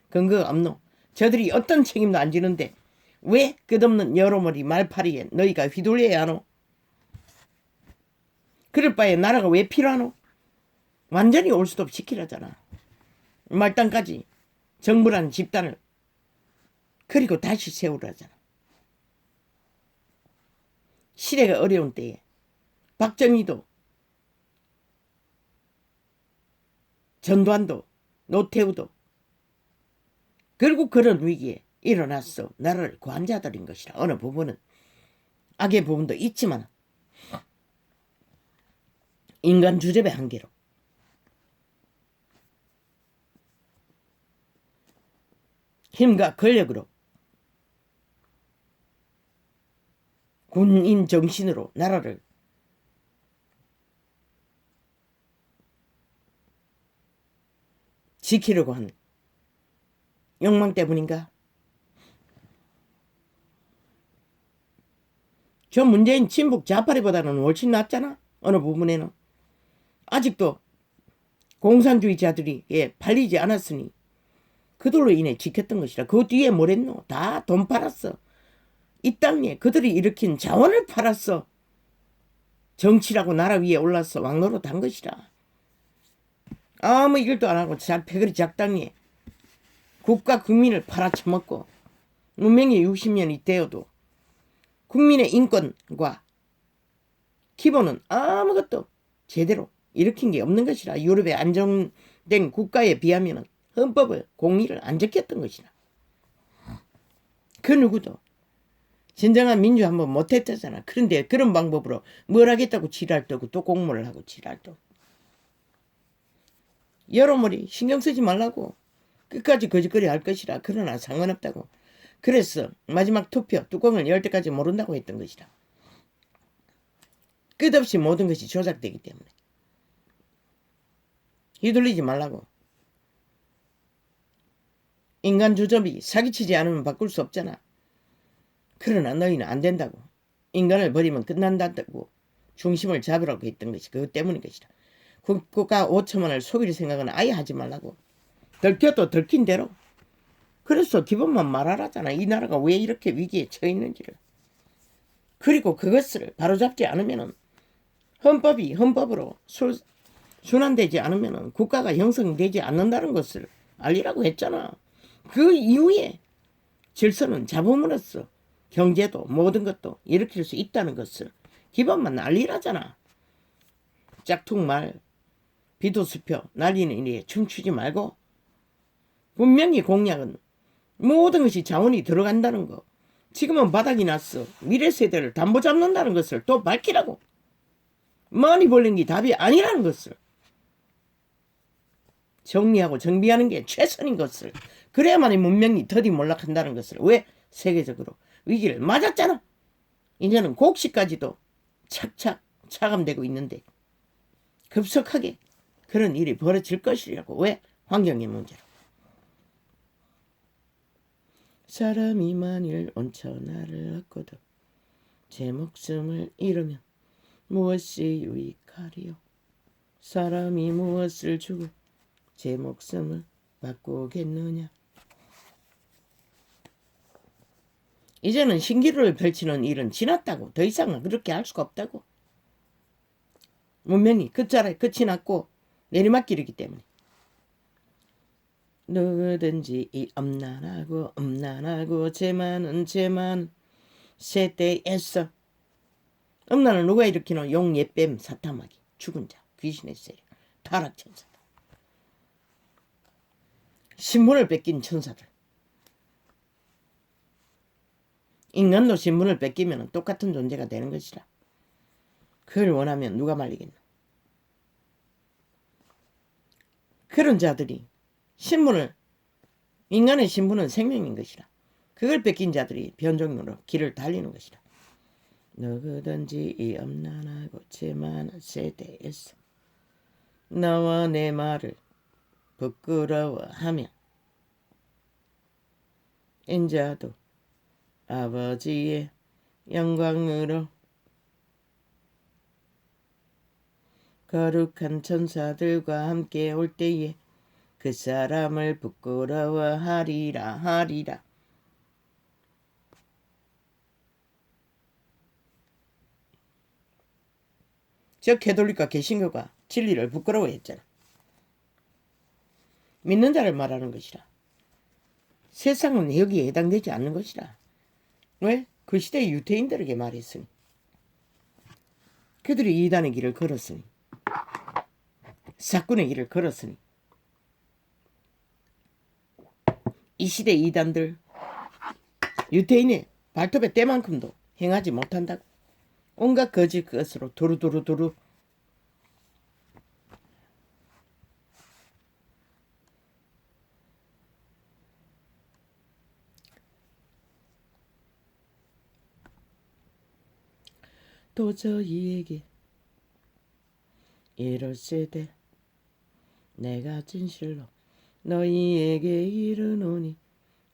근거가 없노? 저들이 어떤 책임도 안 지는데 왜 끝없는 여러머리 말파리에 너희가 휘둘려야 하노? 그럴 바에 나라가 왜 필요하노? 완전히 올 수도 시키라잖아. 말단까지 정부라는 집단을 그리고 다시 세우라잖아. 시대가 어려운 때에 박정희도 전두환도 노태우도 결국 그런 위기에 일어났어. 나라를 구한 자들인 것이라. 어느 부분은 악의 부분도 있지만 인간 주접의 한계로 힘과 권력으로 군인 정신으로 나라를 지키려고 한 욕망 때문인가? 저 문재인 친북 좌파리보다는 훨씬 낫잖아. 어느 부분에는. 아직도 공산주의자들이 팔리지 않았으니 그들로 인해 지켰던 것이라. 그 뒤에 뭘 했노? 다 돈 팔았어. 이 땅에 그들이 일으킨 자원을 팔았어. 정치라고 나라 위에 올라서 왕노릇 한 것이라. 아무 일도 안 하고 패거리 작당에 국가 국민을 팔아쳐먹고 문명이 60년이 되어도 국민의 인권과 기본은 아무것도 제대로 일으킨 게 없는 것이라. 유럽의 안정된 국가에 비하면 헌법을 공의를 안 지켰던 것이라. 그 누구도 진정한 민주 한번 못했잖아. 그런데 그런 방법으로 뭘 하겠다고 지랄 떠고 또 공모를 하고 지랄 떠고. 여러모리 신경 쓰지 말라고. 끝까지 거짓거리 할 것이라. 그러나 상관없다고. 그래서 마지막 투표 뚜껑을 열 때까지 모른다고 했던 것이라. 끝없이 모든 것이 조작되기 때문에. 휘둘리지 말라고. 인간 주접이 사기치지 않으면 바꿀 수 없잖아. 그러나 너희는 안 된다고. 인간을 버리면 끝난다고 중심을 잡으라고 했던 것이 그것 때문인 것이라. 국가 5천만 원을 속일 생각은 아예 하지 말라고. 들켜도 들킨 대로. 그래서 기본만 말하라잖아. 이 나라가 왜 이렇게 위기에 처해 있는지를. 그리고 그것을 바로잡지 않으면은 헌법이 헌법으로 순환되지 않으면은 국가가 형성되지 않는다는 것을 알리라고 했잖아. 그 이후에 질서는 잡음으로써 경제도 모든 것도 일으킬 수 있다는 것을 기본만 알리라잖아. 짝퉁말 비도수표 날리는 일에 춤추지 말고 분명히 공약은 모든 것이 자원이 들어간다는 거. 지금은 바닥이 났어. 미래 세대를 담보 잡는다는 것을 또 밝히라고. 많이 벌린 게 답이 아니라는 것을. 정리하고 정비하는 게 최선인 것을. 그래야만이 문명이 더디 몰락한다는 것을. 왜? 세계적으로 위기를 맞았잖아. 이제는 곡식까지도 착착 차감되고 있는데 급속하게 그런 일이 벌어질 것이라고. 왜? 환경의 문제로. 사람이 만일 온천하를 얻고도 제 목숨을 잃으면 무엇이 유익하리요? 사람이 무엇을 주고 제 목숨을 바꾸겠느냐? 이제는 신기루를 펼치는 일은 지났다고. 더 이상은 그렇게 할 수가 없다고. 문명이 끝자락에 끝이 났고 내리막길이기 때문에. 누구든지 이 엄난하고 제만은 세대에서. 엄난은 누가 일으키노? 용, 예뱀, 사타마귀, 죽은 자, 귀신의 세력, 타락천사들, 신분을 뺏긴 천사들. 인간도 신분을 뺏기면 똑같은 존재가 되는 것이라. 그걸 원하면 누가 말리겠노? 그런 자들이 인간의 신분은 생명인 것이라. 그걸 뺏긴 자들이 변종으로 길을 달리는 것이라. 누구든지 이 엄난하고 제만한 세대에서 나와 내 말을 부끄러워하며 인자도 아버지의 영광으로 거룩한 천사들과 함께 올 때에 그 사람을 부끄러워하리라 하리라. 저 캐톨릭과 개신교가 진리를 부끄러워했잖아. 믿는 자를 말하는 것이라. 세상은 여기에 해당되지 않는 것이라. 왜? 그 시대의 유태인들에게 말했으니. 그들이 이단의 길을 걸었으니. 사꾼의 길을 걸었으니. 이 시대 이단들 유태인의 발톱의 때만큼도 행하지 못한다고. 온갖 거짓 것으로 두루두루두루. 도저히에게 이럴세대 내가 진실로 너희에게 이르노니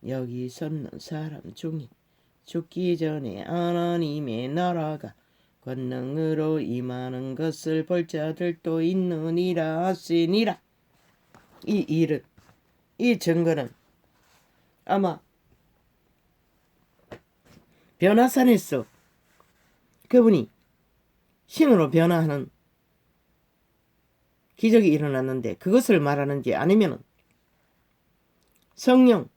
여기 섰는 사람 중에 죽기 전에 하나님의 나라가 권능으로 임하는 것을 볼 자들도 있느니라 하시니라. 이 일은, 이 증거는 아마 변화산에서 그분이 신으로 변화하는 기적이 일어났는데 그것을 말하는지 아니면 성령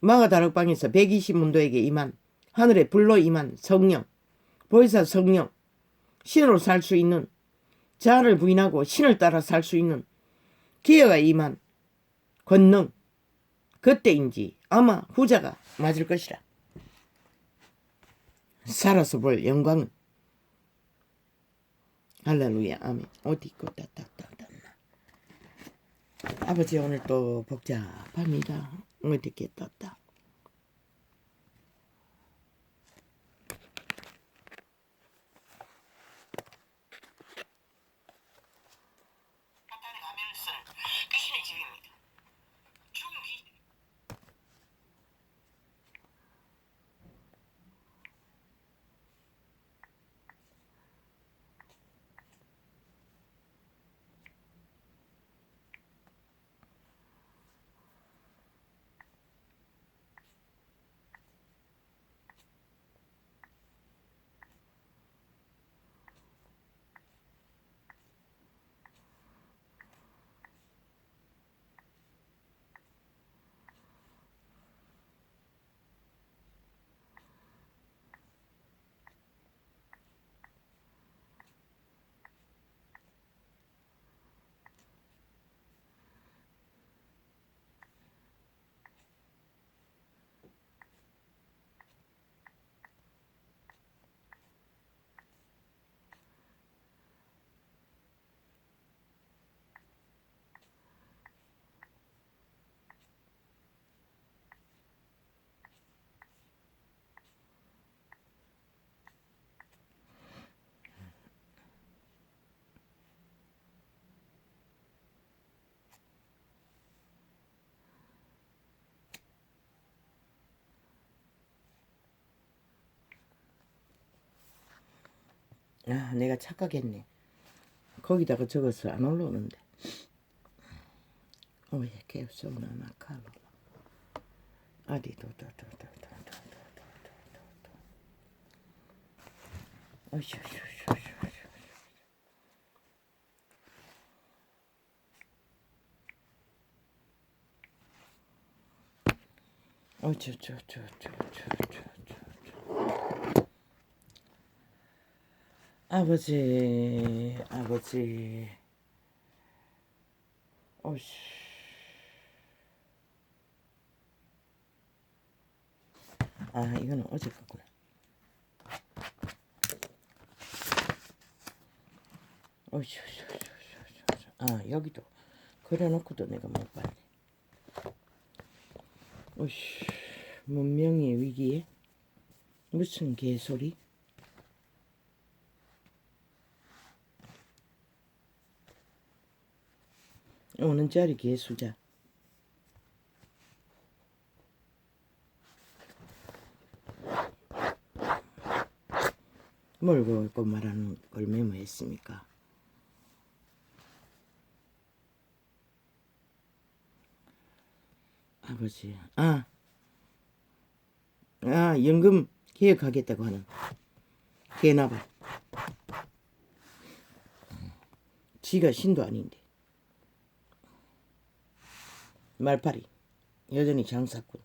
마가다락방에서 120문도에게 임한 하늘의 불로 임한 성령 보혜사 성령 신으로 살 수 있는 자아를 부인하고 신을 따라 살 수 있는 기회가 임한 권능 그때인지 아마 후자가 맞을 것이라. 살아서 볼 영광은 할렐루야 아멘. 어디 있고 따따따따. 아버지 오늘 또 복잡합니다. 어떻게 떴다. 귀신의 집입니다. 죽은 귀. 아, 내가 착각했네. 거기다가 적어서 안 올라오는데. 오예, 개수나 나칼로. 아디도도도도도도도도도. 어쇼쇼쇼쇼. 아버지, 아버지. 오씨. 아, 이거는 어제 거구나. 오씨. 아, 여기도 그려놓고도 내가 못 봤네. 오씨. 문명의 위기에 무슨 개소리? 오는 자리 개수자. 몰고 있고 말하는 걸 메모했습니까? 아버지, 연금 개혁하겠다고 하는 개나발. 지가 신도 아닌데. 말파리, 여전히 장사꾼.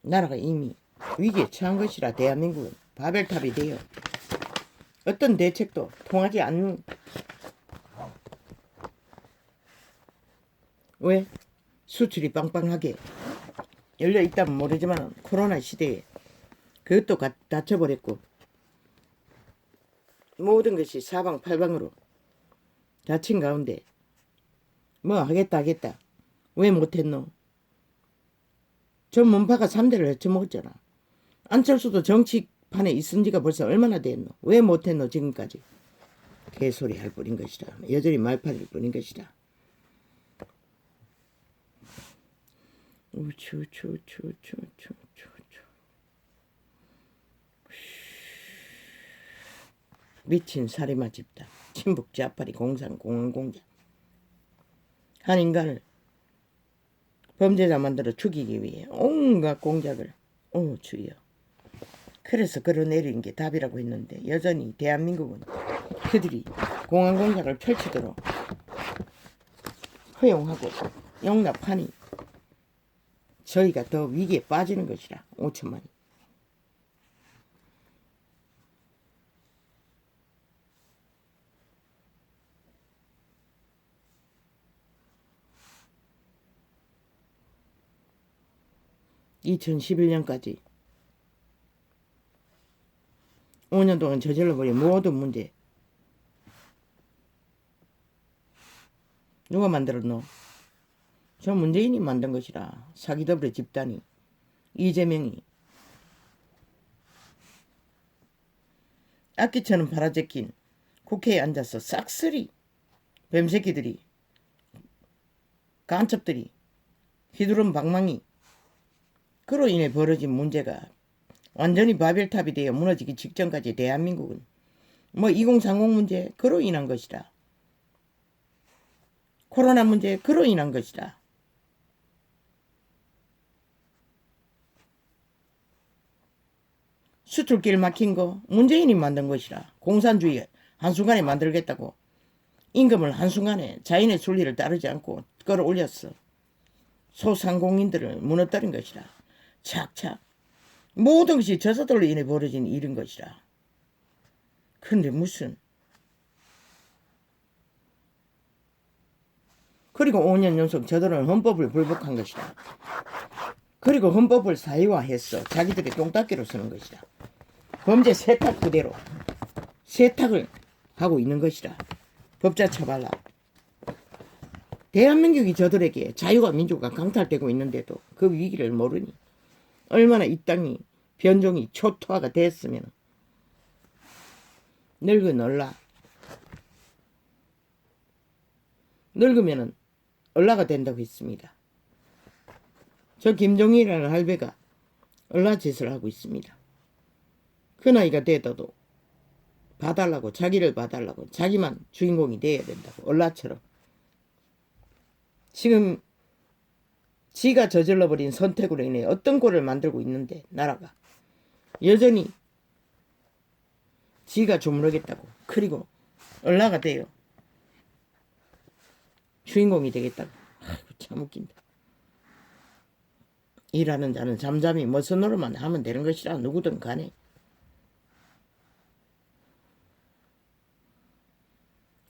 나라가 이미 위기에 처한 것이라 대한민국은 바벨탑이 되어 어떤 대책도 통하지 않는. 왜? 수출이 빵빵하게 열려 있다면 모르지만 코로나 시대에 그것도 닫혀버렸고 모든 것이 사방팔방으로 닫힌 가운데 뭐 하겠다 왜 못했노? 전 문파가 3대를 헤쳐먹었잖아. 안철수도 정치판에 있은 지가 벌써 얼마나 됐노? 왜 못했노 지금까지? 개소리 할 뿐인 것이다. 여전히 말팔일 뿐인 것이다. 미친 사리마 집단, 친북 자파리 공산 공항공장. 한 인간을 범죄자 만들어 죽이기 위해 온갖 공작을 주여. 그래서 끌어내리는 게 답이라고 했는데 여전히 대한민국은 그들이 공항공작을 펼치도록 허용하고 용납하니 저희가 더 위기에 빠지는 것이라. 5천만이. (2011년까지) 5년 동안 저질러버린 모든 문제 누가 만들었노? 저 문재인이 만든 것이라. 사기더블의 집단이, 이재명이 악기처럼 팔아제낀 국회에 앉아서 싹쓸이 뱀새끼들이, 간첩들이 휘두른 방망이, 그로 인해 벌어진 문제가 완전히 바벨탑이 되어 무너지기 직전까지 대한민국은 2030 문제 그로 인한 것이다. 코로나 문제 그로 인한 것이다. 수출길 막힌 거 문재인이 만든 것이라. 공산주의 한순간에 만들겠다고 임금을 한순간에 자인의 순리를 따르지 않고 끌어올렸어. 소상공인들을 무너뜨린 것이라. 착착 모든 것이 저자들로 인해 벌어진 일인 것이라. 그런데 무슨, 그리고 5년 연속 저들은 헌법을 불복한 것이다. 그리고 헌법을 사회화했어. 자기들의 똥닦이로 쓰는 것이다. 범죄 세탁 그대로 세탁을 하고 있는 것이다. 법자 처발라. 대한민국이 저들에게 자유와 민주가 강탈되고 있는데도 그 위기를 모르니 얼마나 이 땅이 변종이 초토화가 됐으면. 늙은 얼라. 늙으면은 얼라가 된다고 했습니다. 저 김종인이라는 할배가 얼라 짓을 하고 있습니다. 그 나이가 되어도 봐달라고, 자기를 봐달라고, 자기만 주인공이 돼야 된다고, 얼라처럼. 지금 지가 저질러버린 선택으로 인해 어떤 꼴을 만들고 있는데 나라가 여전히 지가 주무르겠다고, 그리고 얼라가 돼요. 주인공이 되겠다고. 아이고 참 웃긴다. 일하는 자는 잠잠히 멋선 노릇만 하면 되는 것이라. 누구든 간에.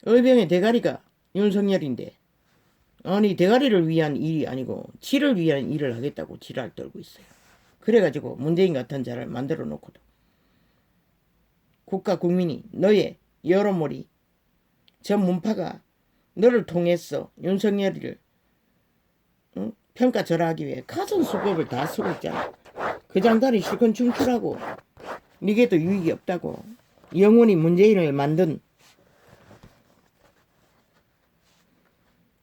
의병의 대가리가 윤석열인데 아니 대가리를 위한 일이 아니고 지를 위한 일을 하겠다고 지랄 떨고 있어요. 그래가지고 문재인 같은 자를 만들어 놓고도 국가 국민이 너의 여론몰이 저 문파가 너를 통해서 윤석열이를 평가절하하기 위해 가전수법을 다 쓰고 있잖아. 그 장단이 실컷 춤추라고. 니게도 유익이 없다고. 영원히 문재인을 만든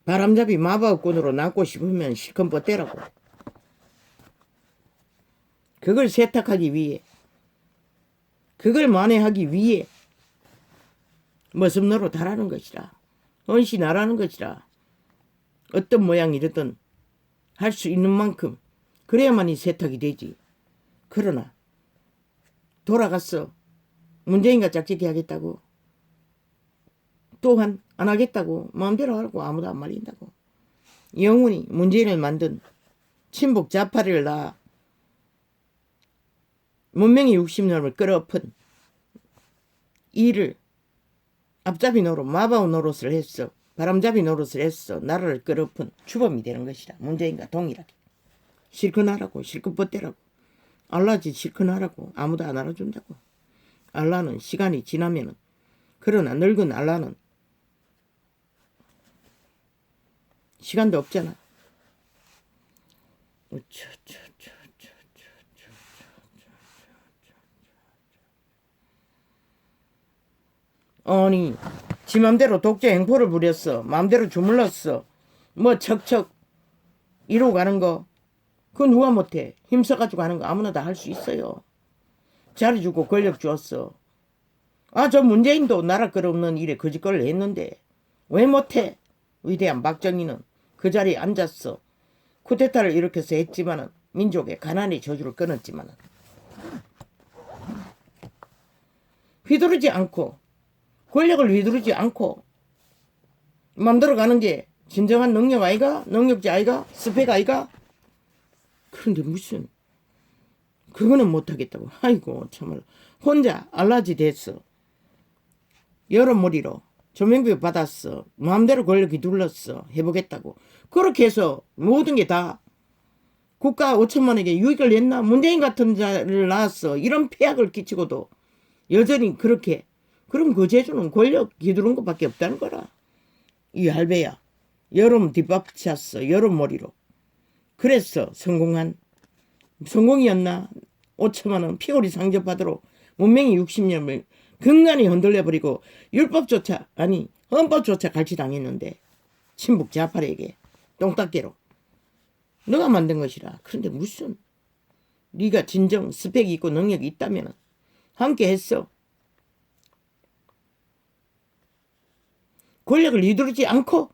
바람잡이 마법꾼으로 남고 싶으면 실컷 버떼라고. 그걸 세탁하기 위해 그걸 만회하기 위해 머슴노로 달하는 것이라. 헌신하라는 것이라. 어떤 모양이든 할 수 있는 만큼 그래야만이 세탁이 되지. 그러나 돌아갔어. 문재인과 짝짓기 하겠다고. 또한 안 하겠다고. 마음대로 하라고. 아무도 안 말린다고. 영원히 문재인을 만든 친북 좌파를 낳아 문명의 60년을 끌어엎은 이를 앞잡이 노릇, 마바오 노릇을 했어. 바람잡이 노릇을 했어. 나라를 끌어엎은 주범이 되는 것이라. 문재인과 동일하게. 실컷 하라고. 실컷 버대라고. 알라지 실컷 하라고. 아무도 안 알아준다고. 알라는 시간이 지나면은, 그러나 늙은 알라는 시간도 없잖아. 아니, 지 맘대로 독재 행포를 부렸어. 맘대로 주물렀어. 뭐 척척 이러고 가는 거, 그건 누가 못해. 힘써가지고 하는 거 아무나 다 할 수 있어요. 자리 주고 권력 주었어. 아, 저 문재인도 나라 끌어없는 일에 거짓거리를 했는데 왜 못해? 위대한 박정희는 그 자리에 앉았어. 쿠데타를 일으켜서 했지만은, 민족의 가난의 저주를 끊었지만은, 휘두르지 않고, 권력을 휘두르지 않고 맘대로 가는 게 진정한 능력 아이가? 능력자 아이가? 스펙 아이가? 그런데 무슨, 그거는 못하겠다고. 아이고 참말로. 혼자 알라지 됐어. 여러머리로 조명비 받았어. 마음대로 권력 휘둘렀어. 해보겠다고. 그렇게 해서 모든 게 다 국가 5천만에게 유익을 냈나? 문재인 같은 자를 낳았어. 이런 폐악을 끼치고도 여전히 그렇게. 그럼 그 재주는 권력 휘두른 것밖에 없다는 거라. 이 할배야. 여름 뒷받쳤어. 여러머리로. 그래서 성공이었나? 5천만 원 피고리 상접받으러 문명이 60년을 근간히 흔들려버리고 율법조차, 아니 헌법조차 갈취당했는데, 친북 좌파에게 똥딱개로 너가 만든 것이라. 그런데 무슨, 네가 진정 스펙이 있고 능력이 있다면 함께 했어. 권력을 휘두르지 않고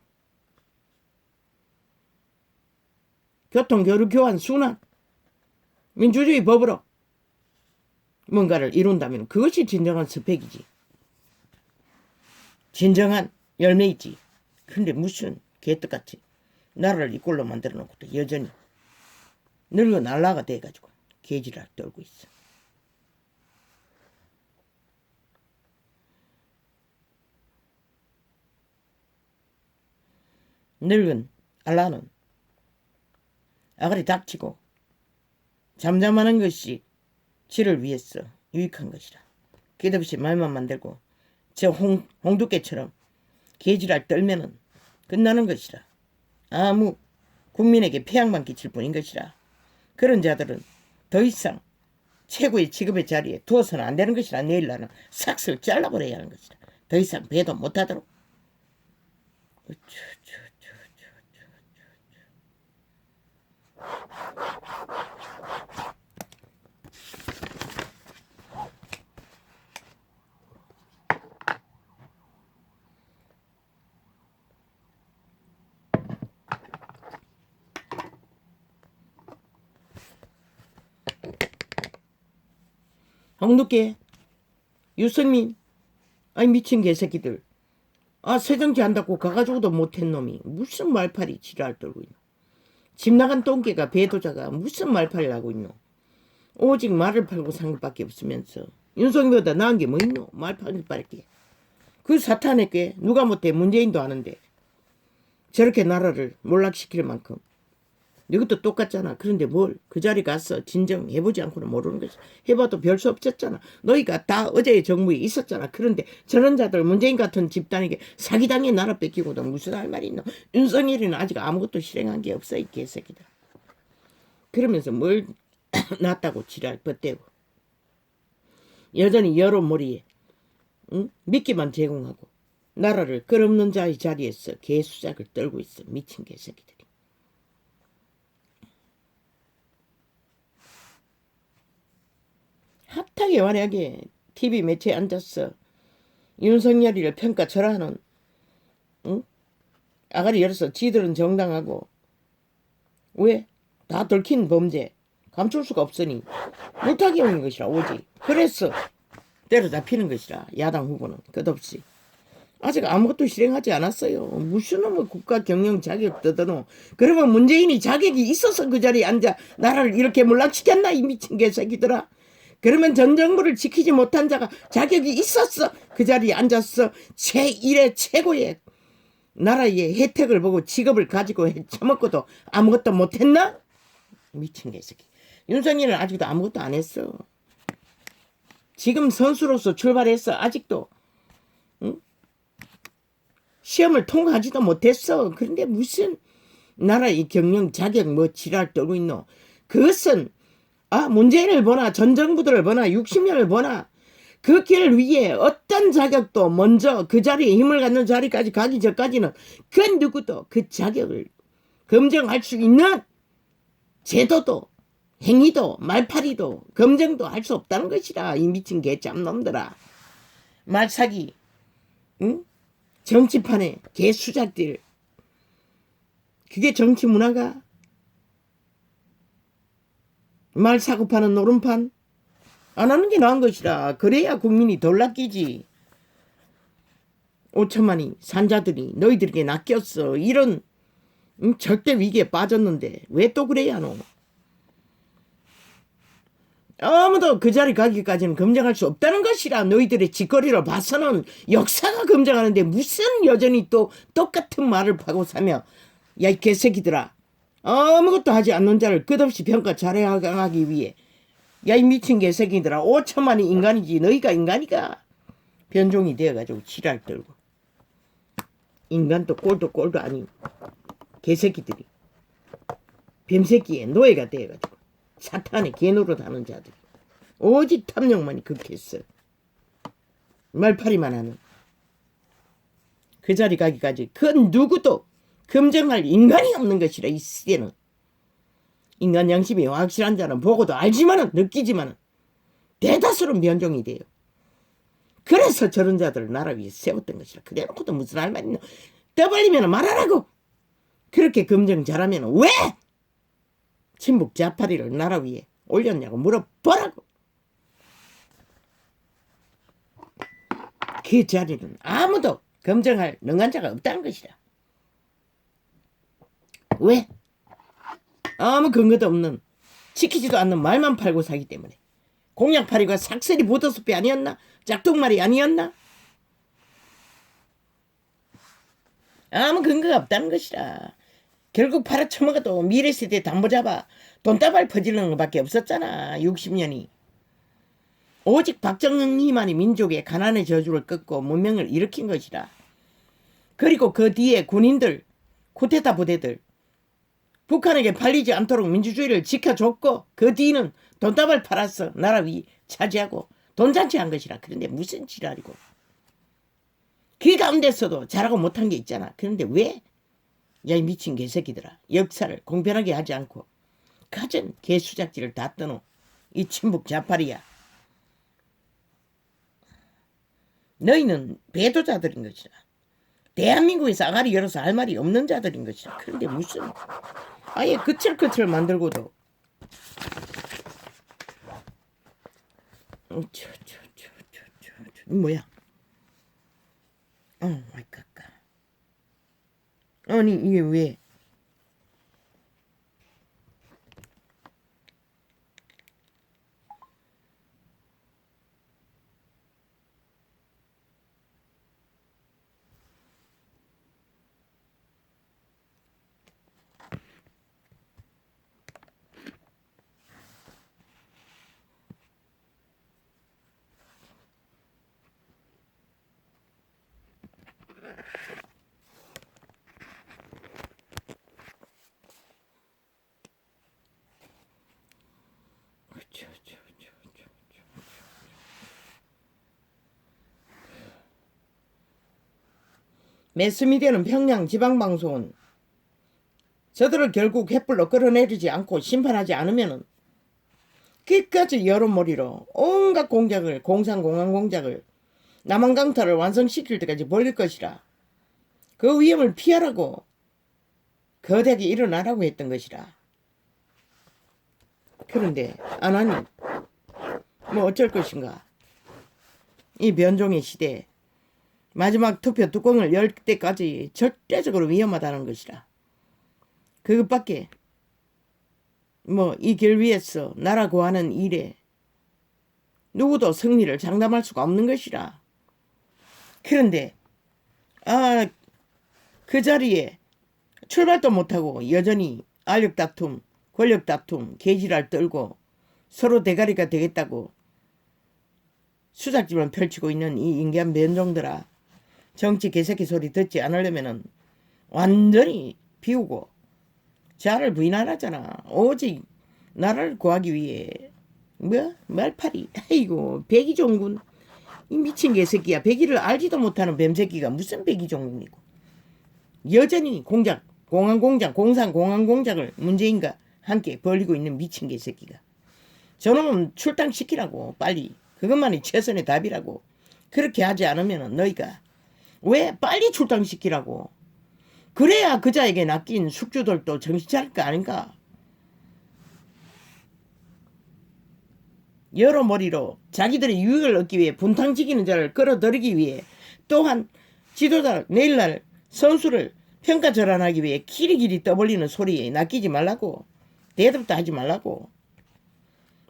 교통, 교류, 교환, 순환, 민주주의 법으로 뭔가를 이룬다면 그것이 진정한 스펙이지. 진정한 열매이지. 근데 무슨 개떡같이 나라를 이꼴로 만들어 놓고도 여전히 늙은 알라가 돼가지고 개지랄 떨고 있어. 늙은 알라는 아가리 닥치고 잠잠하는 것이 지를 위해서 유익한 것이라. 끝없이 말만 만들고 저 홍두깨처럼 개지랄 떨면은 끝나는 것이라. 아무 국민에게 폐악만 끼칠 뿐인 것이라. 그런 자들은 더 이상 최고의 직업의 자리에 두어서는 안 되는 것이라. 내일 나는 삭슬 잘라버려야 하는 것이라. 더 이상 배도 못하도록. 홍두깨, 유승민, 아이 미친 개새끼들. 아, 새정치 한다고 가가지고도 못한 놈이 무슨 말팔이 지랄 떨고 있노. 집 나간 똥개가 배도자가 무슨 말팔이를 하고 있노. 오직 말을 팔고 산 것밖에 없으면서 윤석열보다 나은 게 뭐 있노. 말팔이 빨게. 그 사탄에게 누가 못해. 문재인도 하는데 저렇게 나라를 몰락시킬 만큼. 이것도 똑같잖아. 그런데 뭘 그 자리 가서 진정 해보지 않고는 모르는 거지. 해봐도 별 수 없었잖아. 너희가 다 어제의 정부에 있었잖아. 그런데 저런 자들, 문재인 같은 집단에게 사기당해 나라 뺏기고도 무슨 할 말이 있노. 윤석열이는 아직 아무것도 실행한 게 없어. 이 개새끼들. 그러면서 뭘 낫다고 지랄 뻗대고 여전히 여론몰이에 미끼만 제공하고 나라를 끌어없는 자의 자리에서 개수작을 떨고 있어. 미친 개새끼들이. 합하게 만약에 TV 매체에 앉았어. 윤석열이를 평가절하하는 응? 아가리 열어서 지들은 정당하고 왜? 다 들킨 범죄 감출 수가 없으니 물타기용인 것이라 오직. 그래서 때려잡히는 것이라 야당 후보는 끝없이. 아직 아무것도 실행하지 않았어요. 무슨 놈의 국가 경영 자격 떠드노. 그러면 문재인이 자격이 있어서 그 자리에 앉아 나라를 이렇게 몰락시켰나 이 미친 개새끼들아. 그러면 전 정부를 지키지 못한 자가 자격이 있었어 그 자리에 앉았어. 제1의 최고의 나라의 혜택을 보고 직업을 가지고 처먹고도 아무것도 못했나? 미친 개새끼. 윤석열은 아직도 아무것도 안 했어. 지금 선수로서 출발했어. 아직도 응? 시험을 통과하지도 못했어. 그런데 무슨 나라의 경영 자격 뭐 지랄 떨고 있노. 그것은 문재인을 보나 전 정부들을 보나 60년을 보나 그 길 위에 어떤 자격도 먼저 그 자리에 힘을 갖는 자리까지 가기 전까지는 그 누구도 그 자격을 검증할 수 있는 제도도 행위도 말파리도 검증도 할 수 없다는 것이라. 이 미친 개짬놈들아. 말사기 응? 정치판에 개수작들. 그게 정치 문화가? 말 사고 파는 노름판? 안 하는 게 나은 것이라. 그래야 국민이 덜 낚이지. 5천만이 산자들이 너희들에게 낚였어. 이런 절대 위기에 빠졌는데 왜 또 그래야 하노? 아무도 그 자리 가기까지는 검증할 수 없다는 것이라. 너희들의 짓거리를 봐서는 역사가 검증하는데 무슨 여전히 또 똑같은 말을 파고 사며 야 이 개새끼들아. 아무것도 하지 않는 자를 끝없이 평가 잘해가기 위해 야 이 미친 개새끼들아. 5천만이 인간이지 너희가 인간이가. 변종이 되어가지고 지랄 떨고. 인간도 꼴도 아니고 개새끼들이 뱀새끼의 노예가 되어가지고 사탄의 개노릇하는 자들이 오직 탐욕만이 극했어. 말파리만 하는 그 자리 가기까지 그 누구도 검증할 인간이 없는 것이라. 이 시대는 인간 양심이 확실한 자는 보고도 알지만은 느끼지만은 대다수는 변종이 돼요. 그래서 저런 자들을 나라 위에 세웠던 것이라. 그래놓고도 무슨 할 말 있노. 떠벌리면 말하라고. 그렇게 검증 잘하면 왜 친북 자파리를 나라 위에 올렸냐고 물어보라고. 그 자리는 아무도 검증할 능한 자가 없다는 것이라. 왜? 아무 근거도 없는 지키지도 않는 말만 팔고 사기 때문에. 공약팔이가 삭슬이 보더스피 아니었나? 짝퉁말이 아니었나? 아무 근거가 없다는 것이라. 결국 팔아쳐먹어도 미래세대 담보잡아 돈다발 퍼지는 것밖에 없었잖아. 60년이. 오직 박정희만이 민족의 가난의 저주를 꺾고 문명을 일으킨 것이라. 그리고 그 뒤에 군인들, 쿠데타 부대들 북한에게 팔리지 않도록 민주주의를 지켜줬고 그 뒤는 돈다발 팔았어. 나라 위 차지하고 돈잔치한 것이라. 그런데 무슨 지랄이고. 그 가운데서도 잘하고 못한 게 있잖아. 그런데 왜? 야 이 미친 개새끼들아. 역사를 공평하게 하지 않고 가진 개수작지를 다 떠놓은 이 친북 자파리야. 너희는 배도자들인 것이라. 대한민국에서 아가리 열어서 할 말이 없는 자들인 것이라. 그런데 무슨 아예 그철그철 만들고도 뭐야? 마이 깎아. 아니 이게 왜? 매스미디어는 평양 지방방송은 저들을 결국 횃불로 끌어내리지 않고 심판하지 않으면은 끝까지 여론몰이로 온갖 공작을 공산공안 공작을 남한강탈을 완성시킬 때까지 벌릴 것이라. 그 위험을 피하라고 거대하게 일어나라고 했던 것이라. 그런데 안 하니 뭐 어쩔 것인가. 이 변종의 시대에 마지막 투표 뚜껑을 열 때까지 절대적으로 위험하다는 것이라. 그것밖에 뭐 이 길 위에서 나라 구하는 일에 누구도 승리를 장담할 수가 없는 것이라. 그런데 그 자리에 출발도 못하고 여전히 알력 다툼, 권력 다툼, 개지랄 떨고 서로 대가리가 되겠다고 수작집을 펼치고 있는 이 인간 변종들아, 정치 개새끼 소리 듣지 않으려면은 완전히 비우고 자를 부인하라잖아. 오직 나라를 구하기 위해 말파리. 아이고 백이종군. 이 미친 개새끼야. 백이를 알지도 못하는 뱀새끼가 무슨 백이종군이고. 여전히 공작, 공안공작, 공산공안공작을 문재인과 함께 벌리고 있는 미친 개새끼가. 저놈은 출당시키라고 빨리. 그것만이 최선의 답이라고. 그렇게 하지 않으면 너희가 왜 빨리 출당시키라고. 그래야 그자에게 낚인 숙주들도 정신 차릴 거 아닌가. 여러 머리로 자기들의 유익을 얻기 위해 분탕지기는 자를 끌어들이기 위해 또한 지도자 내일날 선수를 평가절하하기 위해 길이길이 떠벌리는 소리에 낚이지 말라고. 대답도 하지 말라고.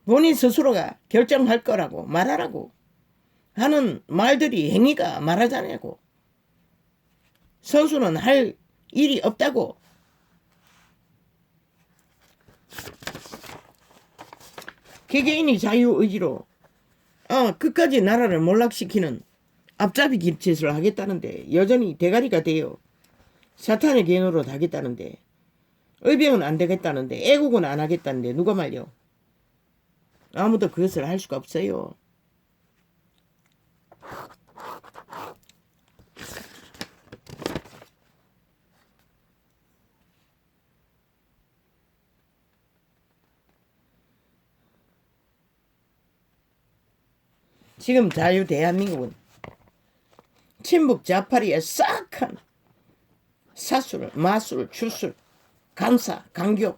본인 스스로가 결정할 거라고 말하라고 하는 말들이 행위가 말하자냐고. 선수는 할 일이 없다고. 개개인이 자유의지로 끝까지 나라를 몰락시키는 앞잡이 길짓을 하겠다는데 여전히 대가리가 되어 사탄의 개노릇 하겠다는데 의병은 안 되겠다는데 애국은 안 하겠다는데 누가 말려. 아무도 그것을 할 수가 없어요. 지금 자유 대한민국은 친북 좌파리의 싹한 사술, 마술, 주술, 간사, 강교,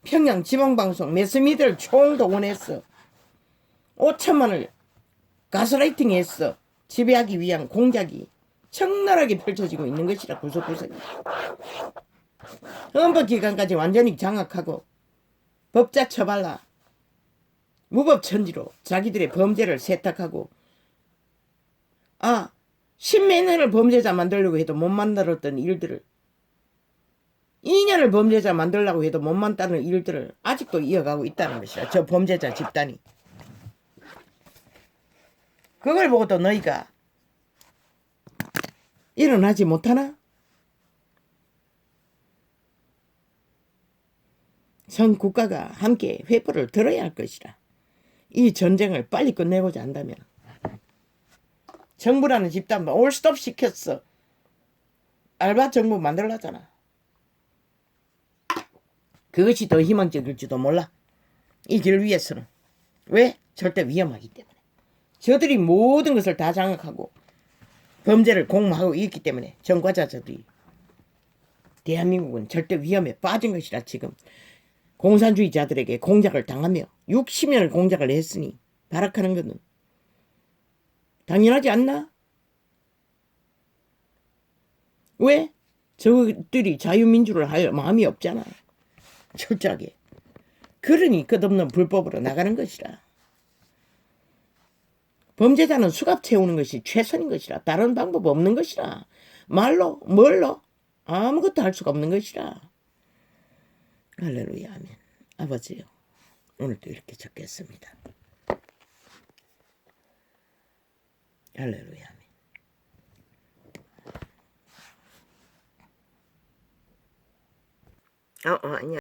평양 지방방송, 매스미디어를 총동원해서 5천만을 가스라이팅해서 지배하기 위한 공작이 적나라하게 펼쳐지고 있는 것이라. 구석구석이 헌법기관까지 완전히 장악하고 법자 처발라 무법천지로 자기들의 범죄를 세탁하고 십몇 년을 범죄자 만들려고 해도 못 만들었던 일들을 2년을 범죄자 만들려고 해도 못 만드는 일들을 아직도 이어가고 있다는 것이야. 저 범죄자 집단이. 그걸 보고도 너희가 일어나지 못하나? 전 국가가 함께 회포를 들어야 할 것이라. 이 전쟁을 빨리 끝내고자 한다면 정부라는 집단만 올스톱 시켰어. 알바 정부 만들라잖아. 그것이 더 희망적일지도 몰라. 이 길 위에서는. 왜? 절대 위험하기 때문에. 저들이 모든 것을 다 장악하고 범죄를 공모하고 있기 때문에 전과자들이. 대한민국은 절대 위험에 빠진 것이라. 지금 공산주의자들에게 공작을 당하며 60년을 공작을 했으니 발악하는 것은 당연하지 않나? 왜? 저들이 자유민주를 할 마음이 없잖아. 철저하게. 그러니 끝없는 불법으로 나가는 것이라. 범죄자는 수갑 채우는 것이 최선인 것이라. 다른 방법 없는 것이라. 말로 뭘로 아무것도 할 수가 없는 것이라. 할렐루야 아멘. 아버지요, 오늘도 이렇게 적겠습니다. 할렐루야 아멘. 아니야.